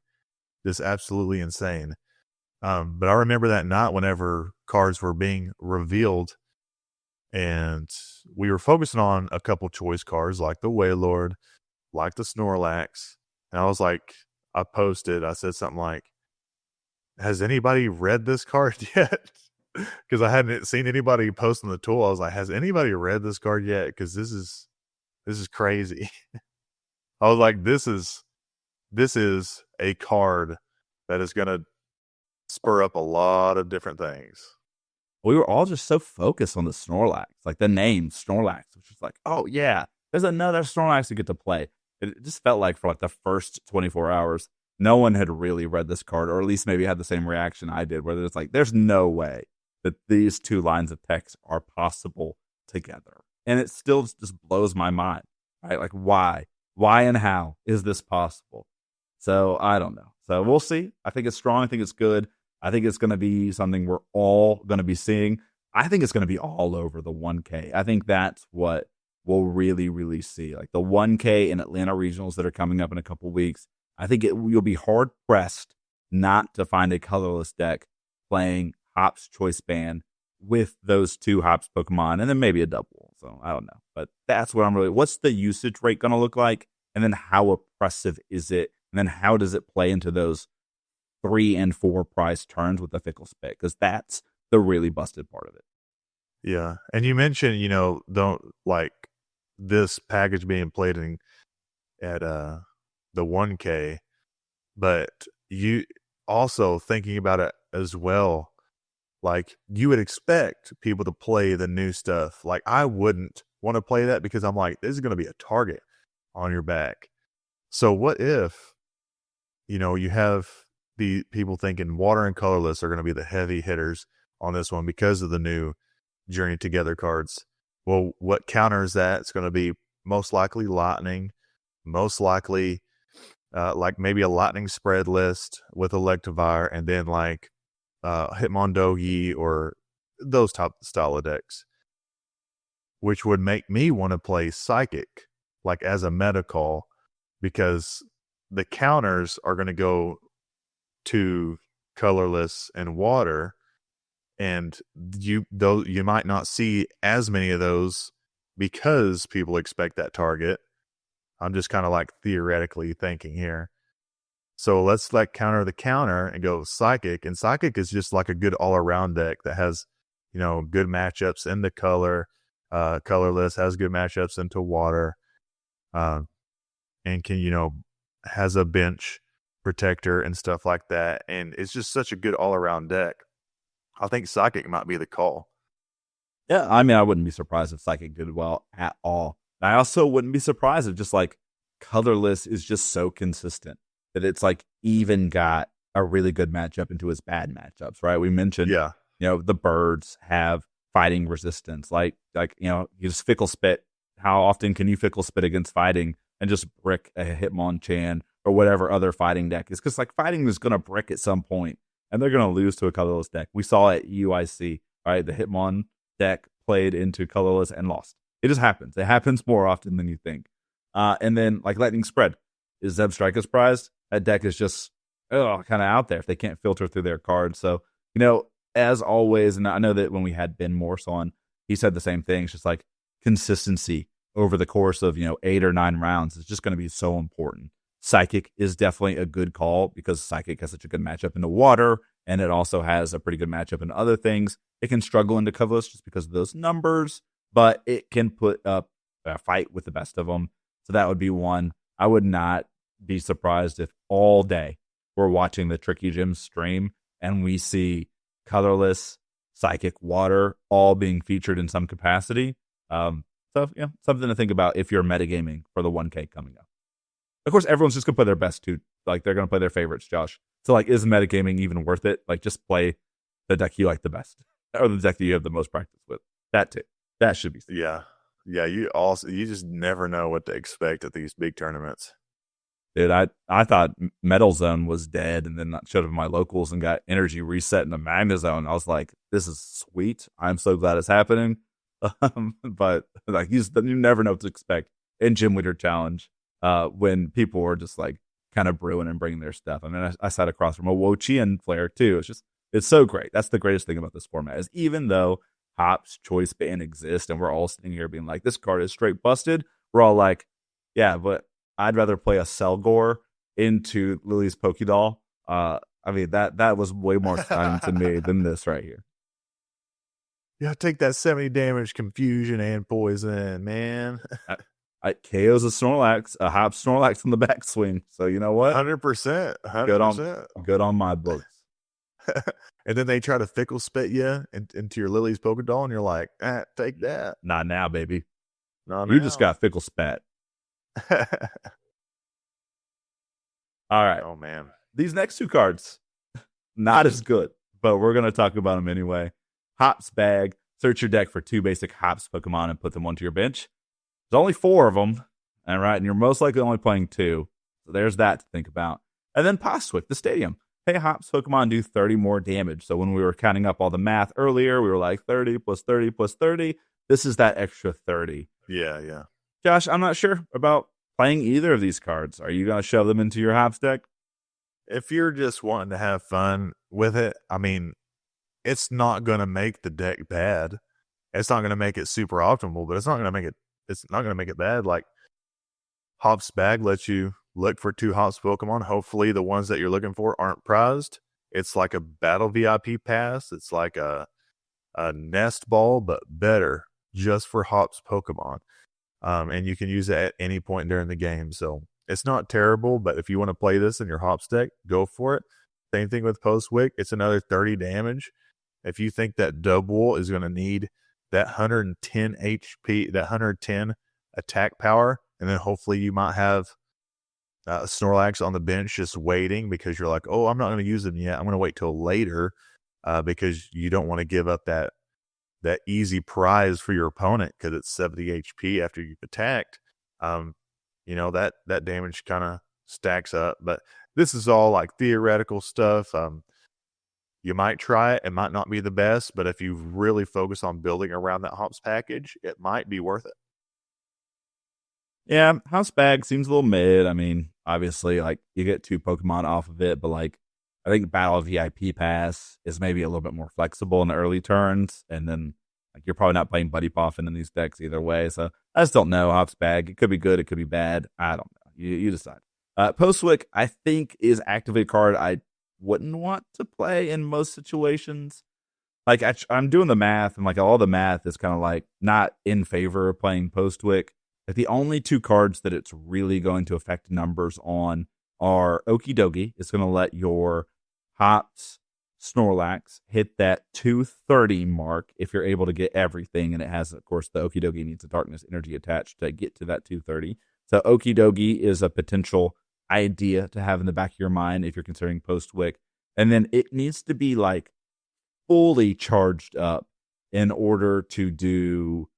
Just absolutely insane. But I remember that night whenever cards were being revealed, and we were focusing on a couple choice cards like the Wailord, like the Snorlax. And I was like, I said something like, has anybody read this card yet? Because I hadn't seen anybody post on the tool. I was like, has anybody read this card yet? Because this is crazy. I was like, this is a card that is going to spur up a lot of different things. We were all just so focused on the Snorlax, like the name Snorlax, which was like, oh yeah, there's another Snorlax to get to play. It just felt like for like the first 24 hours, no one had really read this card, or at least maybe had the same reaction I did, where it's like, there's no way that these two lines of text are possible together. And it still just blows my mind, right? Like, why and how is this possible? So I don't know. So we'll see. I think it's strong. I think it's good. I think it's going to be something we're all going to be seeing. I think it's going to be all over the 1K. I think that's what we'll really, really see. Like the 1K and Atlanta regionals that are coming up in a couple weeks. I think you'll be hard pressed not to find a colorless deck playing Hops Choice Band with those 2 Hops Pokemon, and then maybe a double. So I don't know. But that's what what's the usage rate going to look like? And then how oppressive is it? And then how does it play into those 3 and 4 price turns with the Fickle Spit? Because that's the really busted part of it. Yeah. And you mentioned, don't like this package being played at the 1K, but you also thinking about it as well. Like, you would expect people to play the new stuff. Like, I wouldn't want to play that because I'm like, this is going to be a target on your back. So what if, you have the people thinking water and colorless are going to be the heavy hitters on this one because of the new Journey Together cards. Well, what counters that? It's going to be most likely lightning, most likely like maybe a lightning spread list with Electivire, and then like Hitmonchan or those type style of decks, which would make me want to play Psychic like as a meta call, because the counters are going to go to colorless and water, and you might not see as many of those because people expect that target. I'm just kind of like theoretically thinking here. So let's like counter the counter and go Psychic. And Psychic is just like a good all-around deck that has, good matchups into color. Colorless has good matchups into water. And can, has a bench protector and stuff like that. And it's just such a good all-around deck. I think Psychic might be the call. Yeah, I mean, I wouldn't be surprised if Psychic did well at all. I also wouldn't be surprised if just like colorless is just so consistent that it's like even got a really good matchup into his bad matchups, right? We mentioned, the birds have fighting resistance. Like, you just Fickle Spit. How often can you Fickle Spit against fighting and just brick a Hitmonchan or whatever other fighting deck is? Because like fighting is going to brick at some point. and they're going to lose to a colorless deck. We saw at UIC, right? The Hitmon deck played into colorless and lost. It just happens. It happens more often than you think. And then, like Lightning Spread, is Zeb Strika's prize? That deck is just kind of out there if they can't filter through their cards. So, as always, and I know that when we had Ben Morse on, he said the same thing. It's just like consistency over the course of 8 or 9 rounds is just going to be so important. Psychic is definitely a good call because Psychic has such a good matchup in the water, and it also has a pretty good matchup in other things. It can struggle into colorless just because of those numbers, but it can put up a fight with the best of them. So that would be one. I would not be surprised if all day we're watching the Tricky Gym stream and we see colorless, Psychic, water all being featured in some capacity. So something to think about if you're metagaming for the 1K coming up. Of course, everyone's just going to play their best too. Like, they're going to play their favorites, Josh. So, like, is metagaming even worth it? Like, just play the deck you like the best. Or the deck that you have the most practice with. That too. That should be. Yeah. Yeah, you just never know what to expect at these big tournaments. Dude, I thought Metal Zone was dead, and then I showed up in my locals and got energy reset in the Magna Zone. I was like, this is sweet. I'm so glad it's happening. But like, you never know what to expect in Gym Leader Challenge when people are just like kind of brewing and bringing their stuff. I mean, I sat across from a Wo-Chien player too. It's so great. That's the greatest thing about this format is even though Hop's Choice Band exists and we're all sitting here being like, this card is straight busted, we're all like, yeah, but I'd rather play a Selgor into Lily's Pokédoll. I mean, that was way more stunning to me than this right here. Yeah, take that 70 damage, confusion, and poison, man. I KO's a Snorlax, a Hop Snorlax in the backswing. So you know what? 100%. 100%. Good on my books. And then they try to fickle spit you into your Lily's Pokédoll, and you're like, take that. Not now, baby. Not you now. just got fickle spat. All right. Oh, man. These next 2 cards, not as good, but we're going to talk about them anyway. Hops Bag. Search your deck for 2 basic Hops Pokemon and put them onto your bench. There's only 4 of them, all right, and you're most likely only playing 2. So there's that to think about. And then Postwick, the stadium. Hey, Hops Pokemon do 30 more damage. So when we were counting up all the math earlier, we were like 30 plus 30 plus 30. This is that extra 30. Yeah. Josh, I'm not sure about playing either of these cards. Are you going to shove them into your Hops deck? If you're just wanting to have fun with it, I mean, it's not going to make the deck bad. It's not going to make it super optimal, but it's not going to make it bad. Like, Hops Bag lets you look for 2 Hops Pokemon. Hopefully the ones that you're looking for aren't prized. It's like a battle VIP pass. It's like a nest ball, but better just for Hops Pokemon. And you can use it at any point during the game. So it's not terrible, but if you want to play this in your Hops deck, go for it. Same thing with Postwick. It's another 30 damage. If you think that Double is going to need that 110 HP, that 110 attack power, and then hopefully you might have Snorlax on the bench just waiting because you're like, oh, I'm not going to use them yet. I'm going to wait till later because you don't want to give up that easy prize for your opponent because it's 70 HP after you've attacked. That damage kind of stacks up. But this is all like theoretical stuff. You might try it. It might not be the best, but if you really focus on building around that Hops package, it might be worth it. Yeah, House Bag seems a little mid. I mean, obviously, like, you get 2 Pokemon off of it, but like, I think Battle VIP Pass is maybe a little bit more flexible in the early turns, and then like you're probably not playing Buddy Poffin in these decks either way. So I just don't know. Hops Bag, it could be good, it could be bad. I don't know. You decide. Postwick, I think, is actively a card I wouldn't want to play in most situations. Like, I'm doing the math, and like all the math is kind of like not in favor of playing Postwick. Like, the only 2 cards that it's really going to affect numbers on are Okidogi. It's going to let your Hops Snorlax hit that 230 mark if you're able to get everything. And it has, of course, the Okidogi needs a darkness energy attached to get to that 230. So Okidogi is a potential idea to have in the back of your mind if you're considering Postwick. And then it needs to be like fully charged up in order to do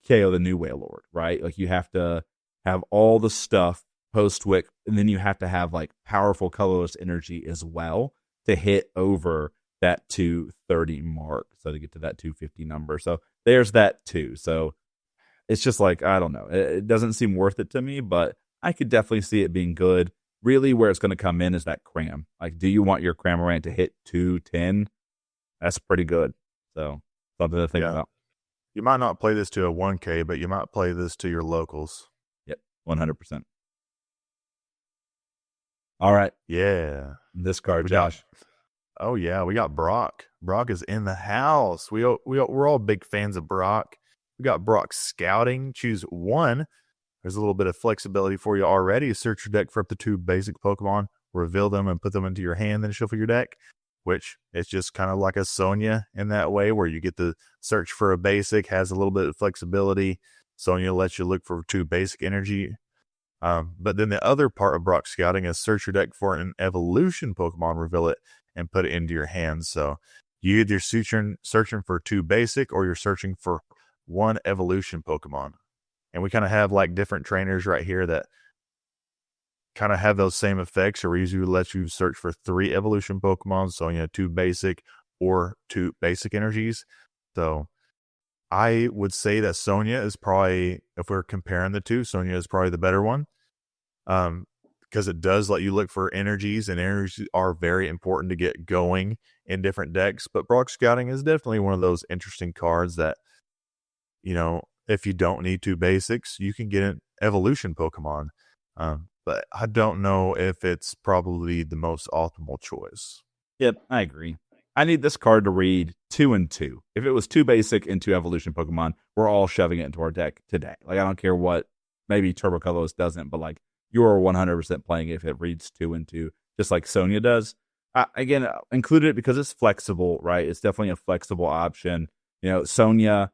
KO the new Wailord, right? Like, you have to have all the stuff Postwick, and then you have to have like powerful colorless energy as well. to hit over that 230 mark. So to get to that 250 number. So there's that too. So it's just like, I don't know. It doesn't seem worth it to me, but I could definitely see it being good. Really, where it's going to come in is that cram. Like, do you want your Cramorant to hit 210? That's pretty good. So something to think about. You might not play this to a 1K, but you might play this to your locals. Yep, 100%. All right. Yeah. This card, Josh. Oh, yeah. We got Brock. Brock is in the house. We're all big fans of Brock. We got Brock Scouting. Choose one. There's a little bit of flexibility for you already. Search your deck for up to 2 basic Pokemon. Reveal them and put them into your hand, then shuffle your deck. Which it's just kind of like a Sonya in that way, where you get to search for a basic, has a little bit of flexibility. Sonya lets you look for 2 basic energy. But then the other part of Brock Scouting is search your deck for an evolution Pokemon, reveal it, and put it into your hands. So you either searching for 2 basic, or you're searching for 1 evolution Pokemon. And we kind of have like different trainers right here that kind of have those same effects, or usually let you search for 3 evolution Pokemon. So, 2 basic or 2 basic energies. So I would say that Sonya is probably, if we're comparing the two, Sonya is probably the better one. Because it does let you look for energies, and energies are very important to get going in different decks. But Brock Scouting is definitely one of those interesting cards that, if you don't need 2 basics, you can get an evolution Pokemon. But I don't know if it's probably the most optimal choice. Yep, I agree. I need this card to read 2 and 2. If it was 2 basic and 2 evolution Pokemon, we're all shoving it into our deck today. Like, I don't care what, maybe Turbo Colorless doesn't, but like, you're 100% playing it if it reads 2 and 2, just like Sonya does. Again, included it because it's flexible, right? It's definitely a flexible option. Sonya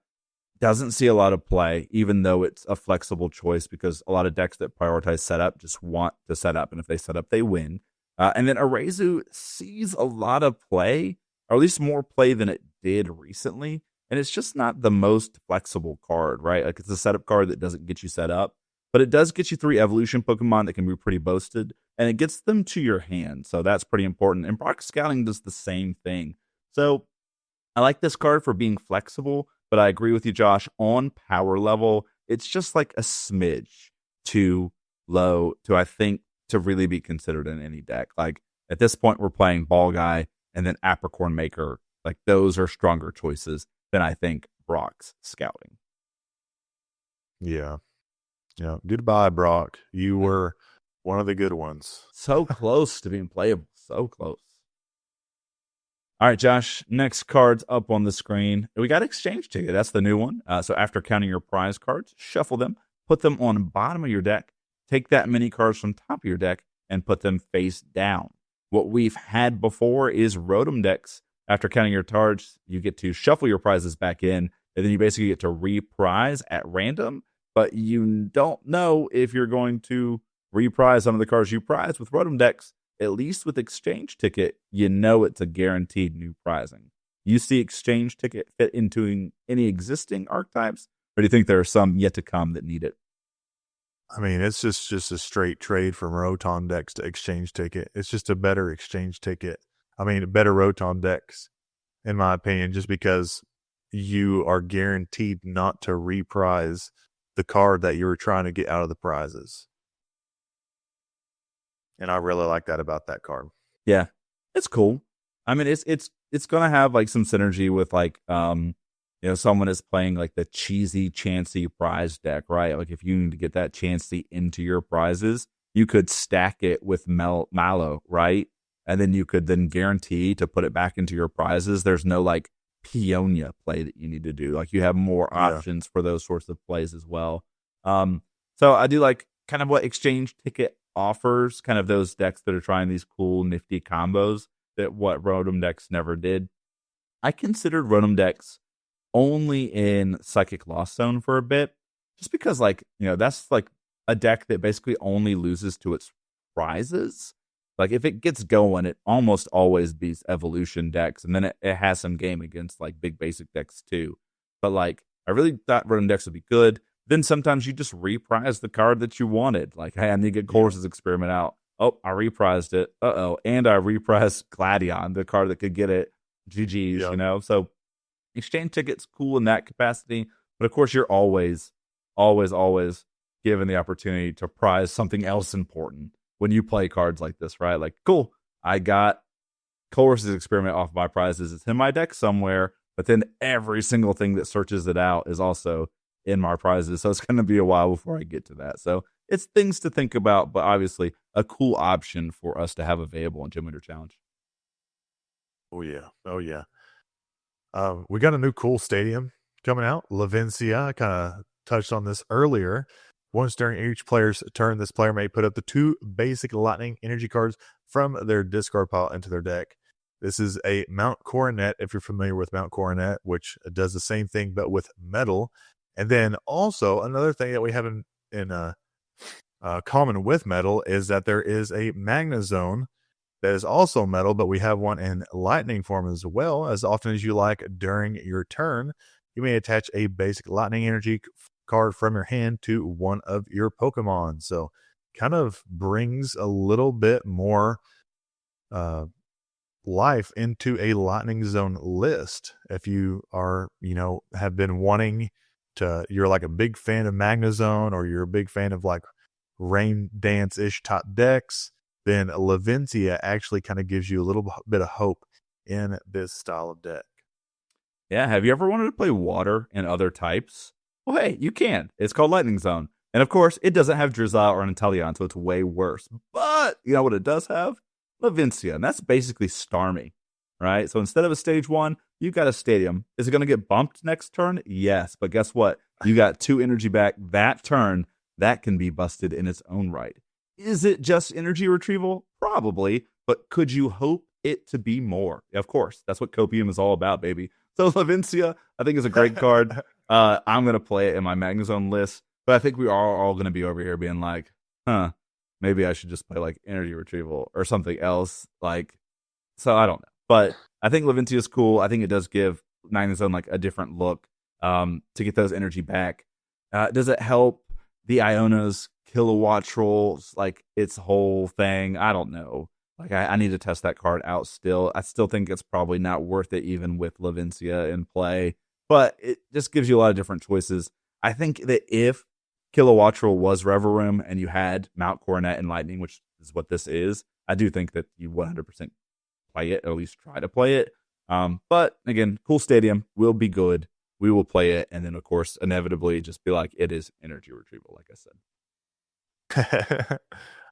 doesn't see a lot of play, even though it's a flexible choice, because a lot of decks that prioritize setup just want to set up, and if they set up, they win. And then Arazu sees a lot of play, or at least more play than it did recently, and it's just not the most flexible card, right? Like, it's a setup card that doesn't get you set up, but it does get you 3 evolution Pokemon that can be pretty boasted, and it gets them to your hand, so that's pretty important. And Brock Scouting does the same thing. So I like this card for being flexible, but I agree with you, Josh. On power level, it's just like a smidge too low to, I think, to really be considered in any deck. Like, at this point, we're playing Ball Guy and then Apricorn Maker. Like, those are stronger choices than I think Brock's Scouting. Yeah. Goodbye, Brock. You were one of the good ones. So close to being playable. So close. All right, Josh, next card's up on the screen. We got Exchange Ticket. That's the new one. So after counting your prize cards, shuffle them, put them on the bottom of your deck, take that many cards from top of your deck, and put them face down. What we've had before is Rotom decks. After counting your cards, you get to shuffle your prizes back in, and then you basically get to reprise at random, but you don't know if you're going to reprise some of the cards you prize with Rotom decks. At least with Exchange Ticket, it's a guaranteed new prizing. You see Exchange Ticket fit into any existing archetypes, or do you think there are some yet to come that need it? I mean, it's just a straight trade from Rotom decks to Exchange Ticket. It's just a better Exchange Ticket. I mean, better Rotom decks, in my opinion, just because you are guaranteed not to reprise the card that you were trying to get out of the prizes. And I really like that about that card. Yeah, it's cool. I mean, it's gonna have like some synergy with like someone is playing like the cheesy Chansey prize deck, right? Like, if you need to get that Chansey into your prizes, you could stack it with Mallow, right? And then you could then guarantee to put it back into your prizes. There's no like Peonia play that you need to do. Like, you have more options for those sorts of plays as well. So I do like kind of what Exchange Ticket offers, kind of those decks that are trying these cool, nifty combos that what Rotom decks never did. I considered Rotom decks only in Psychic Lost Zone for a bit, just because, like, that's like a deck that basically only loses to its prizes. Like, if it gets going, it almost always beats evolution decks, and then it has some game against like big basic decks too. But like, I really thought Rotom decks would be good. Then sometimes you just reprise the card that you wanted. Like, hey, I need to get Colress's Experiment out. Oh, I reprised it. And I reprised Gladion, the card that could get it. GG's, Yep. So exchange tickets cool in that capacity, but of course you're always given the opportunity to prize something else important when you play cards like this, right? Like, cool, I got Colress's Experiment off my prizes. It's in my deck somewhere, but then every single thing that searches it out is also in my prizes. So it's going to be a while before I get to that. So it's things to think about, but obviously a cool option for us to have available in Gym Leader Challenge. Oh yeah. Oh yeah. We got a new cool stadium coming out, Lavencia. I kind of touched on this earlier. Once during each player's turn, this player may put up the 2 basic lightning energy cards from their discard pile into their deck. This is a Mount Coronet, if you're familiar with Mount Coronet, which does the same thing but with metal. And then also another thing that we have in common with metal is that there is a Magna Zone that is also metal, but we have one in lightning form as well. As often as you like during your turn, you may attach a basic lightning energy card from your hand to one of your Pokemon. So kind of brings a little bit more life into a lightning zone list. If you are, have been wanting to, you're like a big fan of Magnezone, or you're a big fan of like Rain Dance-ish type decks, then Lavencia actually kind of gives you a little bit of hope in this style of deck. Yeah, have you ever wanted to play water and other types? Well, hey, you can. It's called Lightning Zone. And of course, it doesn't have Drizzile or an Inteleon, so it's way worse. But you know what it does have? Lavencia, and that's basically Starmie, right? So instead of a stage 1, you've got a stadium. Is it going to get bumped next turn? Yes, but guess what? You got 2 energy back that turn. That can be busted in its own right. Is it just energy retrieval? Probably, but could you hope it to be more? Of course, that's what Copium is all about, baby. So Lavencia, I think, is a great card. I'm going to play it in my Magnezone list, but I think we are all going to be over here being like, maybe I should just play like energy retrieval or something else. So I don't know, but I think Lavencia is cool. I think it does give Magnezone like a different look to get those energy back. Does it help the Iona's Kilowatt Trolls, like its whole thing? I don't know. Like I need to test that card out still. I still think it's probably not worth it even with Lavencia in play, but it just gives you a lot of different choices. I think that if Kilowattrel was Reverum and you had Mount Coronet and Lightning, which is what this is, I do think that you 100% play it, or at least try to play it. But again, cool stadium, will be good. We will play it, and then of course, inevitably, just be like, it is energy retrieval, like I said.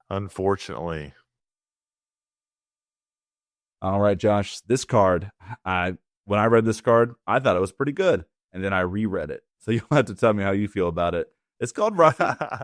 Unfortunately. All right, Josh, this card, when I read this card, I thought it was pretty good, and then I reread it. So you'll have to tell me how you feel about it. It's called Ruffy.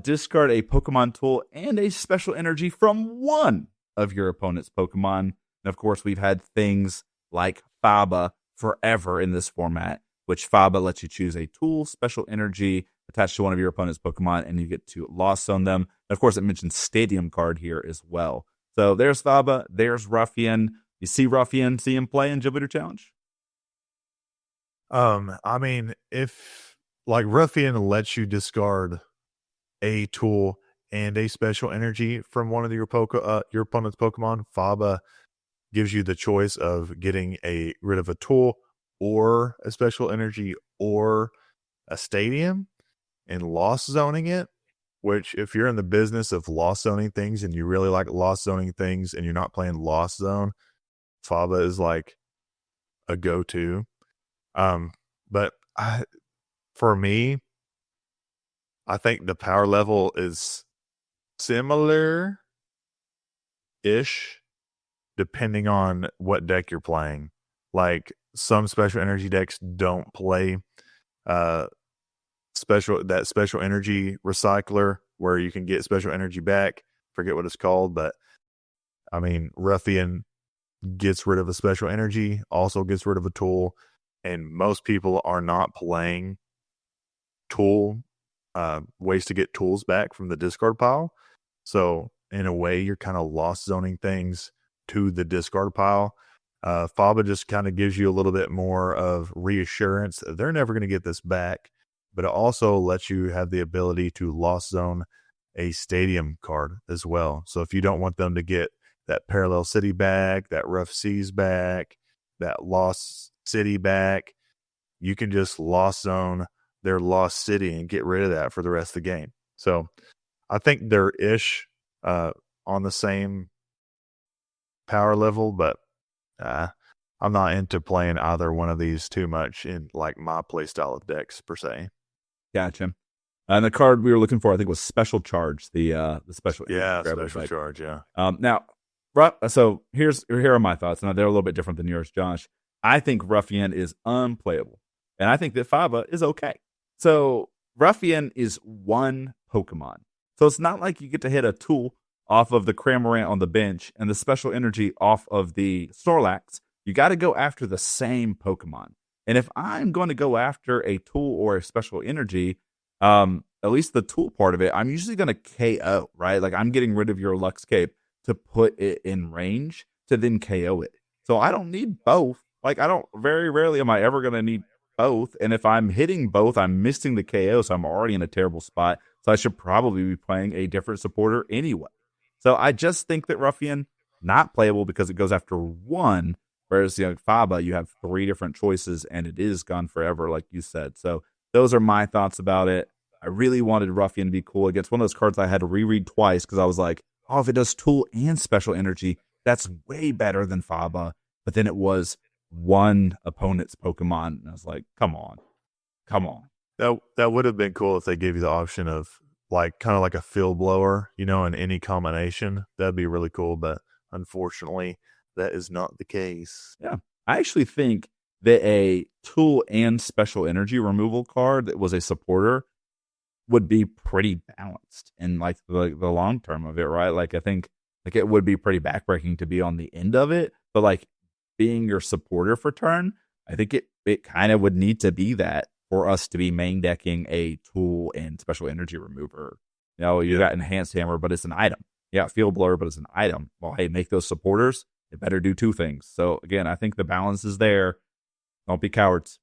Discard a Pokemon tool and a special energy from one of your opponent's Pokemon. And of course, we've had things like Faba forever in this format, which Faba lets you choose a tool, special energy attached to one of your opponent's Pokemon, and you get to Lost Zone them. And of course, it mentions Stadium card here as well. So there's Faba, there's Ruffian. You see Ruffian, see him play in Gym Leader Challenge? I mean, if like Ruffian lets you discard a tool and a special energy from one of your opponent's Pokemon, Faba gives you the choice of getting rid of a tool or a special energy or a stadium and lost zoning it. Which, if you're in the business of lost zoning things and you really like lost zoning things and you're not playing Lost Zone, Faba is like a go-to. But for me, I think the power level is similar-ish depending on what deck you're playing. Like some special energy decks don't play special energy recycler where you can get special energy back. Forget what it's called, but I mean, Ruffian gets rid of a special energy, also gets rid of a tool, and most people are not playing tool ways to get tools back from the discard pile. So in a way, you're kind of lost zoning things to the discard pile. Faba just kind of gives you a little bit more of reassurance. They're never going to get this back, but it also lets you have the ability to lost zone a stadium card as well. So if you don't want them to get that parallel city back, that rough seas back, that lost city back, you can just lost zone their lost city and get rid of that for the rest of the game. So I think they're on the same power level, but I'm not into playing either one of these too much in like my play style of decks per se. Gotcha. And the card we were looking for, I think, was Special Charge, the special. Special charge. Yeah. Now, so here are my thoughts. Now they're a little bit different than yours, Josh. I think Ruffian is unplayable, and I think that Faba is okay. So Ruffian is one Pokemon, so it's not like you get to hit a tool off of the Cramorant on the bench and the special energy off of the Snorlax. You got to go after the same Pokemon. And if I'm going to go after a tool or a special energy, at least the tool part of it, I'm usually going to KO, right? Like I'm getting rid of your Luxcape to put it in range to then KO it. So I don't need both. Like very rarely am I ever going to need both. And if I'm hitting both, I'm missing the KO. So I'm already in a terrible spot. So I should probably be playing a different supporter anyway. So I just think that Ruffian, not playable because it goes after one. Whereas, Faba, you have 3 different choices, and it is gone forever, like you said. So those are my thoughts about it. I really wanted Ruffian to be cool. It's one of those cards I had to reread twice because I was like, oh, if it does tool and special energy, that's way better than Faba. But then it was one opponent's Pokemon, and I was like, come on. That would have been cool if they gave you the option of like kind of like a field blower, in any combination. That'd be really cool, but unfortunately, that is not the case. Yeah. I actually think that a tool and special energy removal card that was a supporter would be pretty balanced in like the long term of it, right? Like I think like it would be pretty backbreaking to be on the end of it, but like being your supporter for turn, I think it kind of would need to be that for us to be main decking a tool and special energy remover. You got enhanced hammer, but it's an item. Yeah, field blower, but it's an item. Well, hey, make those supporters. It better do 2 things. So again, I think the balance is there. Don't be cowards.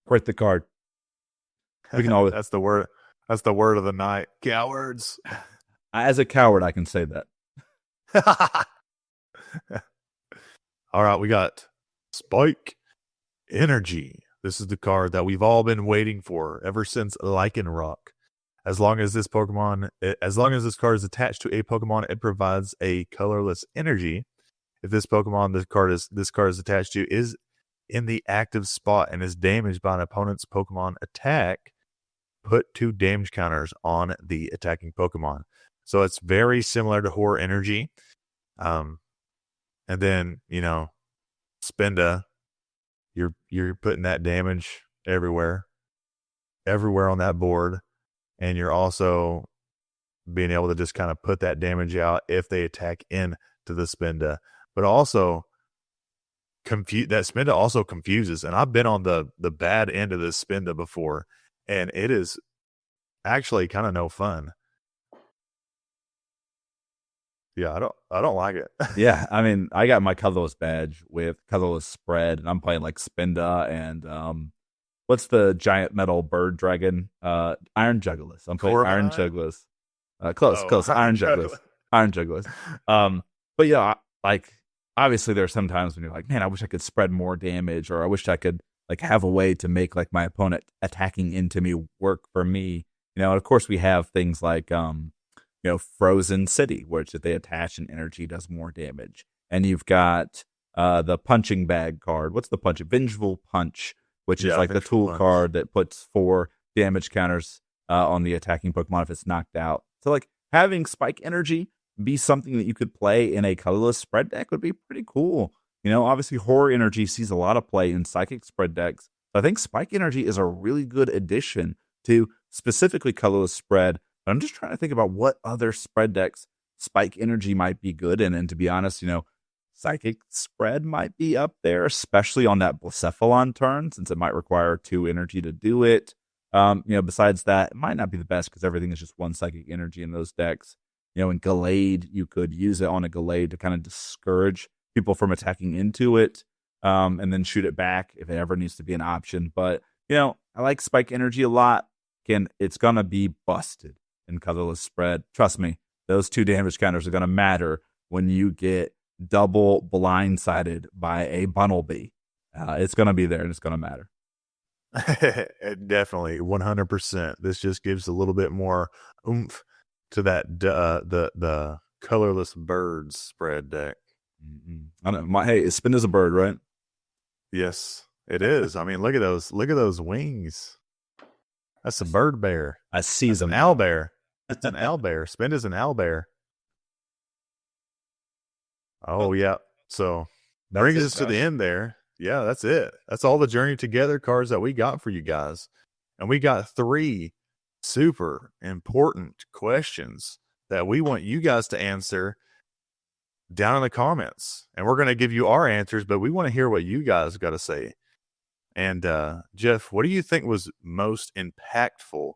Quit the card. We can always. That's the word. That's the word of the night. Cowards. As a coward, I can say that. All right, we got Spike Energy. This is the card that we've all been waiting for ever since Lycanroc. As long as this card is attached to a Pokemon, it provides a colorless energy. If this Pokemon this card is attached to is in the active spot and is damaged by an opponent's Pokemon attack, put 2 damage counters on the attacking Pokemon. So it's very similar to Horror Energy. And then, Spinda, you're putting that damage everywhere on that board. And you're also being able to just kind of put that damage out if they attack into the Spinda. But also, that Spinda also confuses. And I've been on the bad end of this Spinda before, and it is actually kind of no fun. Yeah, I don't like it. Yeah, I mean, I got my colorless badge with colorless spread, and I'm playing like Spinda and what's the giant metal bird dragon? Iron Jugulis. I'm playing Iron Jugulis. Close. Iron Jugulis. Iron Jugulis. But yeah, like obviously there are some times when you're like, man, I wish I could spread more damage, or I wish I could like have a way to make like my opponent attacking into me work for me. And of course we have things like Frozen City, which if they attach an energy does more damage. And you've got the punching bag card. What's the punch? Vengeful Punch, which is like the tool card that puts 4 damage counters on the attacking Pokemon if it's knocked out. So like having Spike Energy be something that you could play in a colorless spread deck would be pretty cool. Obviously Horror Energy sees a lot of play in psychic spread decks. So I think Spike Energy is a really good addition to specifically colorless spread. But I'm just trying to think about what other spread decks Spike Energy might be good in. And to be honest, Psychic Spread might be up there, especially on that Blacephalon turn, since it might require 2 energy to do it. Besides that, it might not be the best because everything is just 1 Psychic Energy in those decks. In Gallade, you could use it on a Gallade to kind of discourage people from attacking into it, and then shoot it back if it ever needs to be an option. But, I like Spike Energy a lot. Again, it's going to be busted in colorless spread. Trust me, those 2 damage counters are going to matter when you get double blindsided by a Bunnelby. It's going to be there and it's going to matter. Definitely 100%. This just gives a little bit more oomph to that the colorless birds spread deck. I know. Hey, spin is a bird, right? Yes, it is. I mean, look at those wings. That's a bird bear. I see an owl bear. It's an owl bear. Spin is an owl bear. Oh yeah. So brings us to the end there. Yeah, that's it. That's all the Journey Together cards that we got for you guys. And we got 3 super important questions that we want you guys to answer down in the comments. And we're going to give you our answers, but we want to hear what you guys got to say. And Jeff, what do you think was most impactful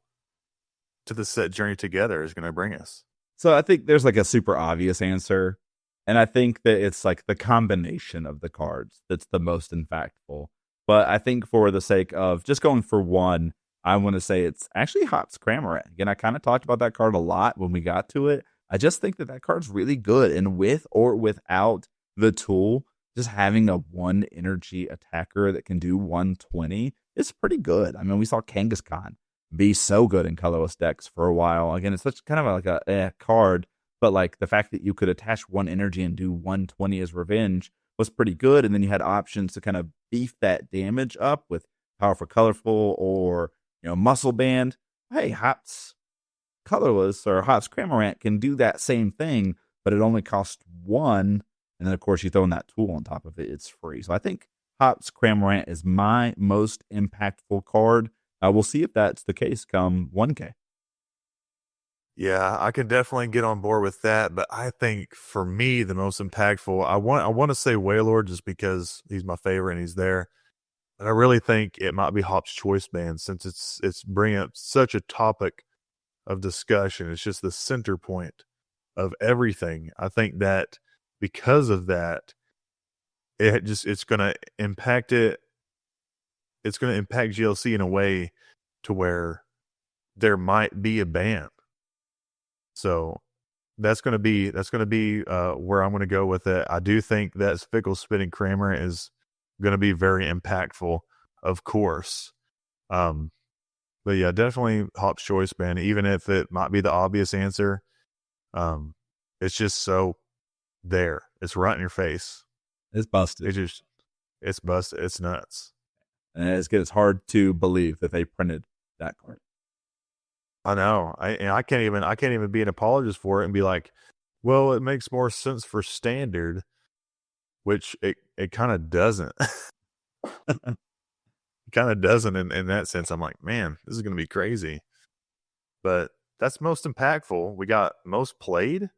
to the set Journey Together is going to bring us? So I think there's like a super obvious answer. And I think that it's like the combination of the cards that's the most impactful. But I think for the sake of just going for one, I want to say it's actually Hop's Cramorant. Again, I kind of talked about that card a lot when we got to it. I just think that card's really good. And with or without the tool, just having a 1 energy attacker that can do 120 is pretty good. I mean, we saw Kangaskhan be so good in colorless decks for a while. Again, it's such kind of like a card. But like the fact that you could attach 1 energy and do 120 as revenge was pretty good. And then you had options to kind of beef that damage up with Powerful Colorful or, Muscle Band. Hey, Hop's Colorless or Hop's Cramorant can do that same thing, but it only costs 1. And then, of course, you throw in that tool on top of it. It's free. So I think Hop's Cramorant is my most impactful card. We'll see if that's the case come 1K. Yeah, I can definitely get on board with that, but I think for me the most impactful, I want to say Wailord just because he's my favorite and he's there. But I really think it might be Hop's Choice Band since it's bringing up such a topic of discussion. It's just the center point of everything. I think that because of that, it's going to impact it. It's going to impact GLC in a way to where there might be a ban. So that's going to be where I'm going to go with it. I do think that Fickle Spitting Cramorant is going to be very impactful, of course. But yeah, definitely Hop's Choice Band, even if it might be the obvious answer. It's just so there. It's right in your face. It's busted. It's busted. It's nuts. And it's hard to believe that they printed that card. I know. I can't even be an apologist for it and be like, well, it makes more sense for standard, which it kind of doesn't. It kind of doesn't in that sense. I'm like, man, this is going to be crazy. But that's most impactful. We got most played.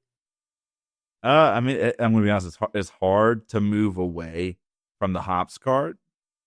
I mean, I'm going to be honest. It's hard to move away from the Hops card,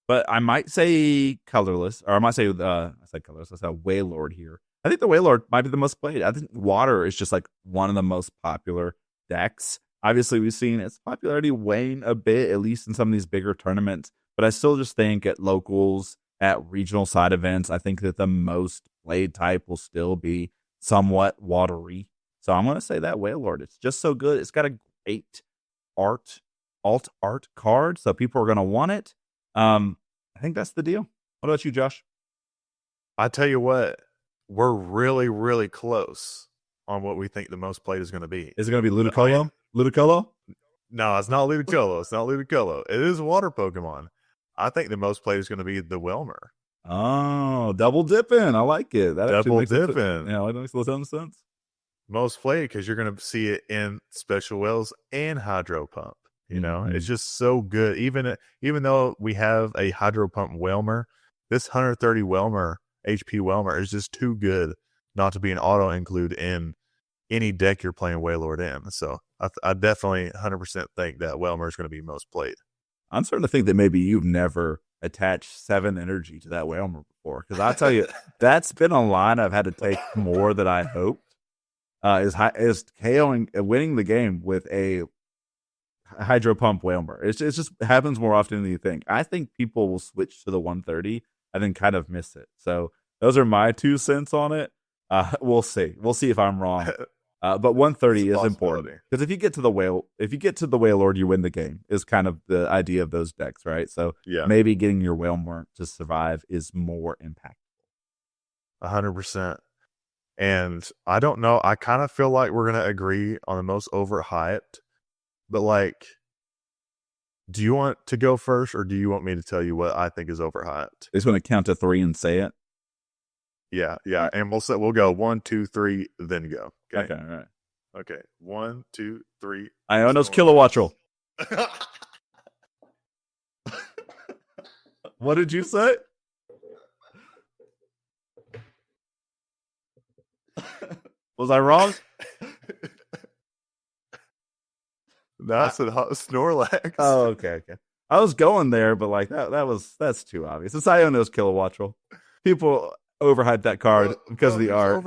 but I might say colorless, or I might say I said colorless. I said Wailord here. I think the Wailord might be the most played. I think Water is just like one of the most popular decks. Obviously, we've seen its popularity wane a bit, at least in some of these bigger tournaments. But I still just think at locals, at regional side events, I think that the most played type will still be somewhat watery. So I'm going to say that Wailord. It's just so good. It's got a great alt art card, so people are going to want it. I think that's the deal. What about you, Josh? I tell you what, we're really, really close on what we think the most played is going to be. Is it going to be Ludicolo? Ludicolo? No, it's not Ludicolo. It's not Ludicolo. It is a water Pokemon. I think the most played is going to be the Welmer. Oh, double dipping. I like it. That double dipping. Yeah, that makes a little sense. Most played because you're going to see it in Special Wells and Hydro Pump. You know, it's just so good. Even though we have a Hydro Pump Welmer, this 130 Welmer, HP Welmer, is just too good not to be an auto include in any deck you're playing Wailord in. So I definitely 100% think that Welmer is going to be most played. I'm starting to think that maybe you've never attached 7 energy to that Welmer before. Because I tell you, that's been a line I've had to take more than I hoped. Is KOing, winning the game with a Hydro Pump Welmer. It just happens more often than you think. I think people will switch to the 130 and then kind of miss it. So those are my 2 cents on it. We'll see. We'll see if I'm wrong. But 130 is important because if you get to the whale lord, you win the game. Is kind of the idea of those decks, right? So maybe getting your whale mark to survive is more impactful. 100%. And I don't know. I kind of feel like we're gonna agree on the most overhyped. But like, do you want to go first, or do you want me to tell you what I think is overhyped? Just want to count to 3 and say it. Yeah, and we'll go 1, 2, 3, then go. Okay, all right. Okay, 1, 2, 3. Iono's Kilowattrel. What did you say? Was I wrong? No, I said Snorlax. Oh, okay. I was going there, but like that's too obvious. It's Iono's Kilowattrel. People overhyped that card because of the art.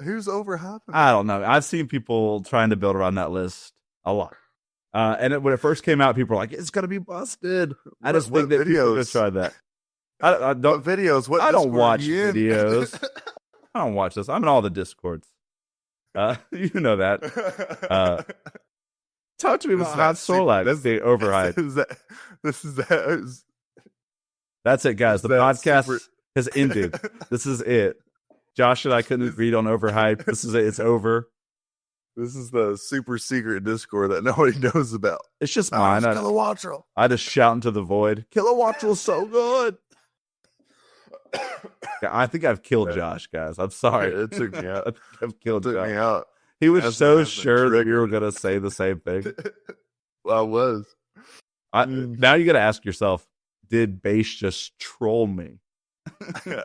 Who's overhyping? I don't know. I've seen people trying to build around that list a lot. When it first came out, people were like, "It's gonna be busted." I just think that people just tried that. I don't videos. I don't watch videos. I don't watch this. I'm in all the Discords. You know that. Talk to me about Hot Snorlax. That's the overhype. That's it, guys. The podcast has ended. This is it. Josh and I couldn't agree on overhype. This is it. It's over. This is the super secret Discord that nobody knows about. It's just mine. Kilowattrel. I just shout into the void. Kilowattrel's so good. I think I've killed Josh, guys. I'm sorry. It took me out. I've killed Josh. Me out. He was so sure that you were going to say the same thing. Well, I was. Now you got to ask yourself, did Baisch just troll me?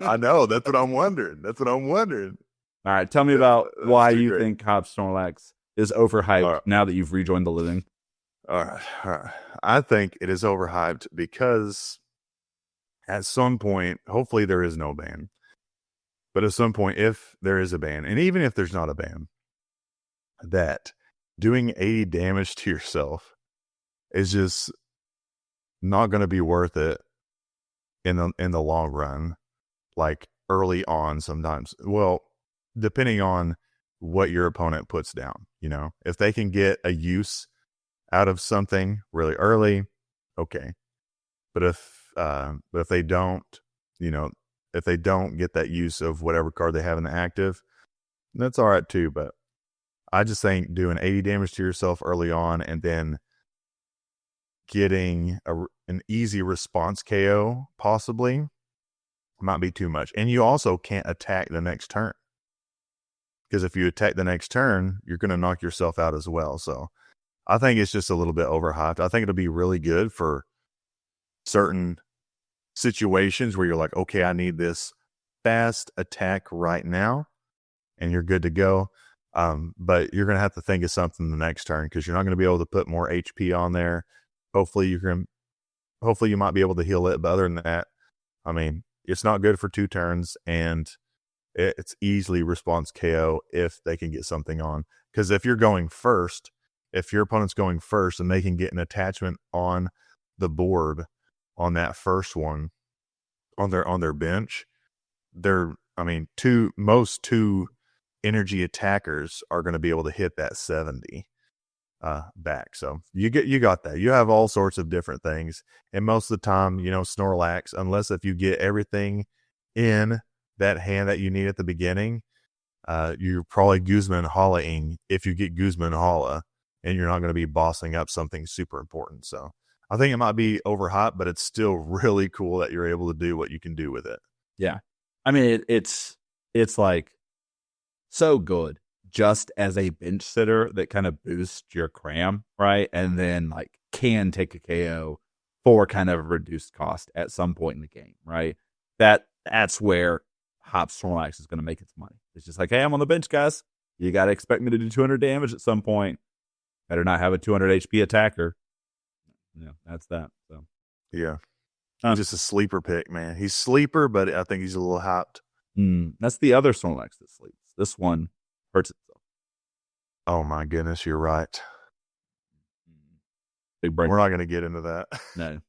I know. That's what I'm wondering. All right. Tell me about why you think Hop Snorlax is overhyped now that you've rejoined the living. All right. I think it is overhyped because at some point, hopefully there is no ban. But at some point, if there is a ban, and even if there's not a ban, that doing 80 damage to yourself is just not going to be worth it in the long run, like early on sometimes. Well, depending on what your opponent puts down, if they can get a use out of something really early, okay. But if they don't, if they don't get that use of whatever card they have in the active, that's all right too. But I just think doing 80 damage to yourself early on and then getting an easy response KO possibly might be too much. And you also can't attack the next turn. Because if you attack the next turn, you're going to knock yourself out as well. So I think it's just a little bit overhyped. I think it'll be really good for certain situations where you're like, okay, I need this fast attack right now, and you're good to go. But you're going to have to think of something the next turn because you're not going to be able to put more HP on there. Hopefully you might be able to heal it. But other than that, I mean, it's not good for 2 turns, and it's easily response KO if they can get something on. Because if you're going first, if your opponent's going first and they can get an attachment on the board on that first one on their bench, most 2 energy attackers are going to be able to hit that 70 back. So you got that. You have all sorts of different things, and most of the time, Snorlax, unless if you get everything in that hand that you need at the beginning, you're probably Guzman Holla-ing if you get Guzman Holla, and you're not going to be bossing up something super important. So I think it might be overhyped, but it's still really cool that you're able to do what you can do with it. Yeah. I mean, it's like so good just as a bench sitter that kind of boosts your cram, right? And then like can take a KO for kind of a reduced cost at some point in the game, right? That's where Hop Snorlax is going to make its money. It's just like, hey, I'm on the bench, guys. You got to expect me to do 200 damage at some point. Better not have a 200 HP attacker. Yeah, that's that. So yeah, just a sleeper pick, man. He's sleeper, but I think he's a little hyped. That's the other Snorlax that sleeps. This one hurts itself. Oh my goodness, you're right. Big break. We're not going to get into that. No.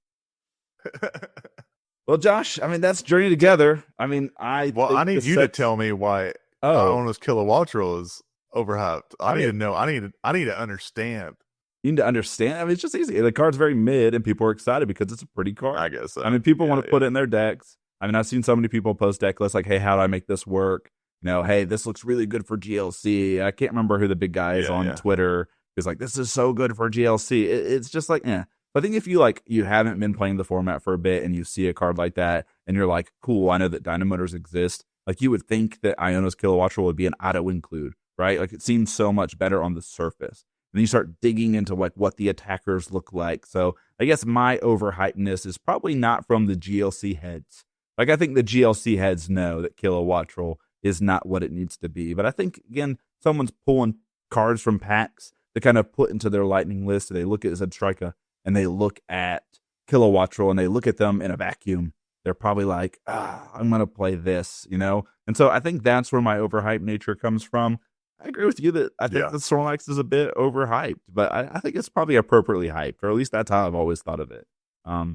Well, Josh, I mean, that's Journey Together. I mean, I need you to tell me why Oh, Iono's Kilowattrel is overhyped. I I need mean, to know. I need to understand. you need to understand. I mean, it's just easy. The card's very mid, and people are excited because it's a pretty card. I guess so. I mean, people Yeah, want to put it in their decks. I mean, I've seen so many people post deck lists like, "Hey, how do I make this work?" Hey, this looks really good for GLC. I can't remember who the big guy is on Twitter who's like, "This is so good for GLC." It's just like, eh. But I think if you haven't been playing the format for a bit and you see a card like that and you're like, "Cool, I know that Dynamotors exist." Like you would think that Iono's Kilowattrel would be an auto include, right? Like it seems so much better on the surface. And then you start digging into like what the attackers look like. So I guess my overhypeness is probably not from the GLC heads. Like I think the GLC heads know that Kilowattrel is not what it needs to be. But I think again, someone's pulling cards from packs to kind of put into their lightning list. They look at Zebstrika and they look at Kilowattrel and they look at them in a vacuum. They're probably like, I'm going to play this, And so I think that's where my overhyped nature comes from. I agree with you that I think the Snorlax is a bit overhyped, but I think it's probably appropriately hyped, or at least that's how I've always thought of it. But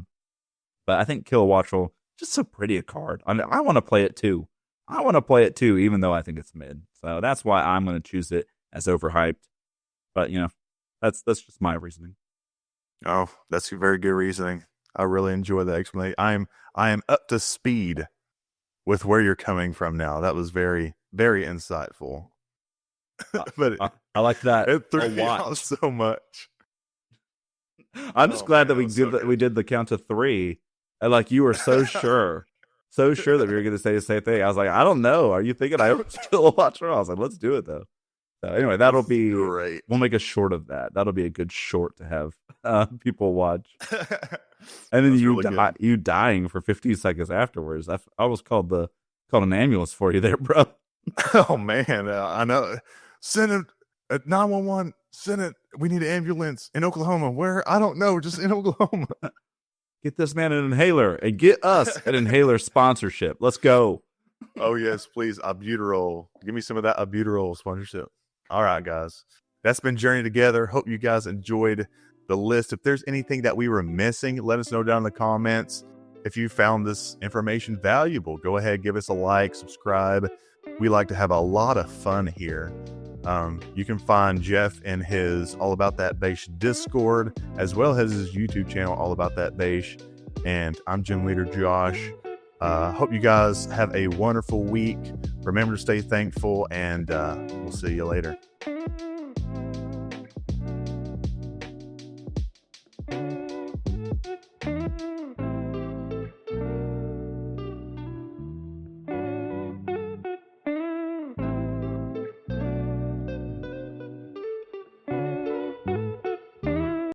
I think Kilowattrel, just so pretty a card. I mean, I want to play it too. Even though I think it's mid. So that's why I'm going to choose it as overhyped. But, that's just my reasoning. Oh, that's very good reasoning. I really enjoy that explanation. I am up to speed with where you're coming from now. That was very, very insightful. But I like that. It threw me off so much. I'm just glad that we did the count to 3, and like you were so sure that we were going to say the same thing. I was like, I don't know. Are you thinking I was Kilowattrel? I was like, let's do it though. So anyway, that'll be great. We'll make a short of that. That'll be a good short to have people watch. And then you dying for 15 seconds afterwards. I was called an ambulance for you there, bro. Oh man, I know. Send it at 911. Send it. We need an ambulance in Oklahoma. Where? I don't know. Just in Oklahoma. Get this man an inhaler and get us an inhaler sponsorship. Let's go. Oh yes, please. Albuterol. Give me some of that albuterol sponsorship. All right, guys. That's been Journey Together. Hope you guys enjoyed the list. If there's anything that we were missing, let us know down in the comments. If you found this information valuable, go ahead, give us a like, subscribe. We like to have a lot of fun here. You can find Jeff in his All About That Baisch Discord, as well as his YouTube channel, All About That Baisch. And I'm Gym Leader Josh. Hope you guys have a wonderful week. Remember to stay thankful, and we'll see you later.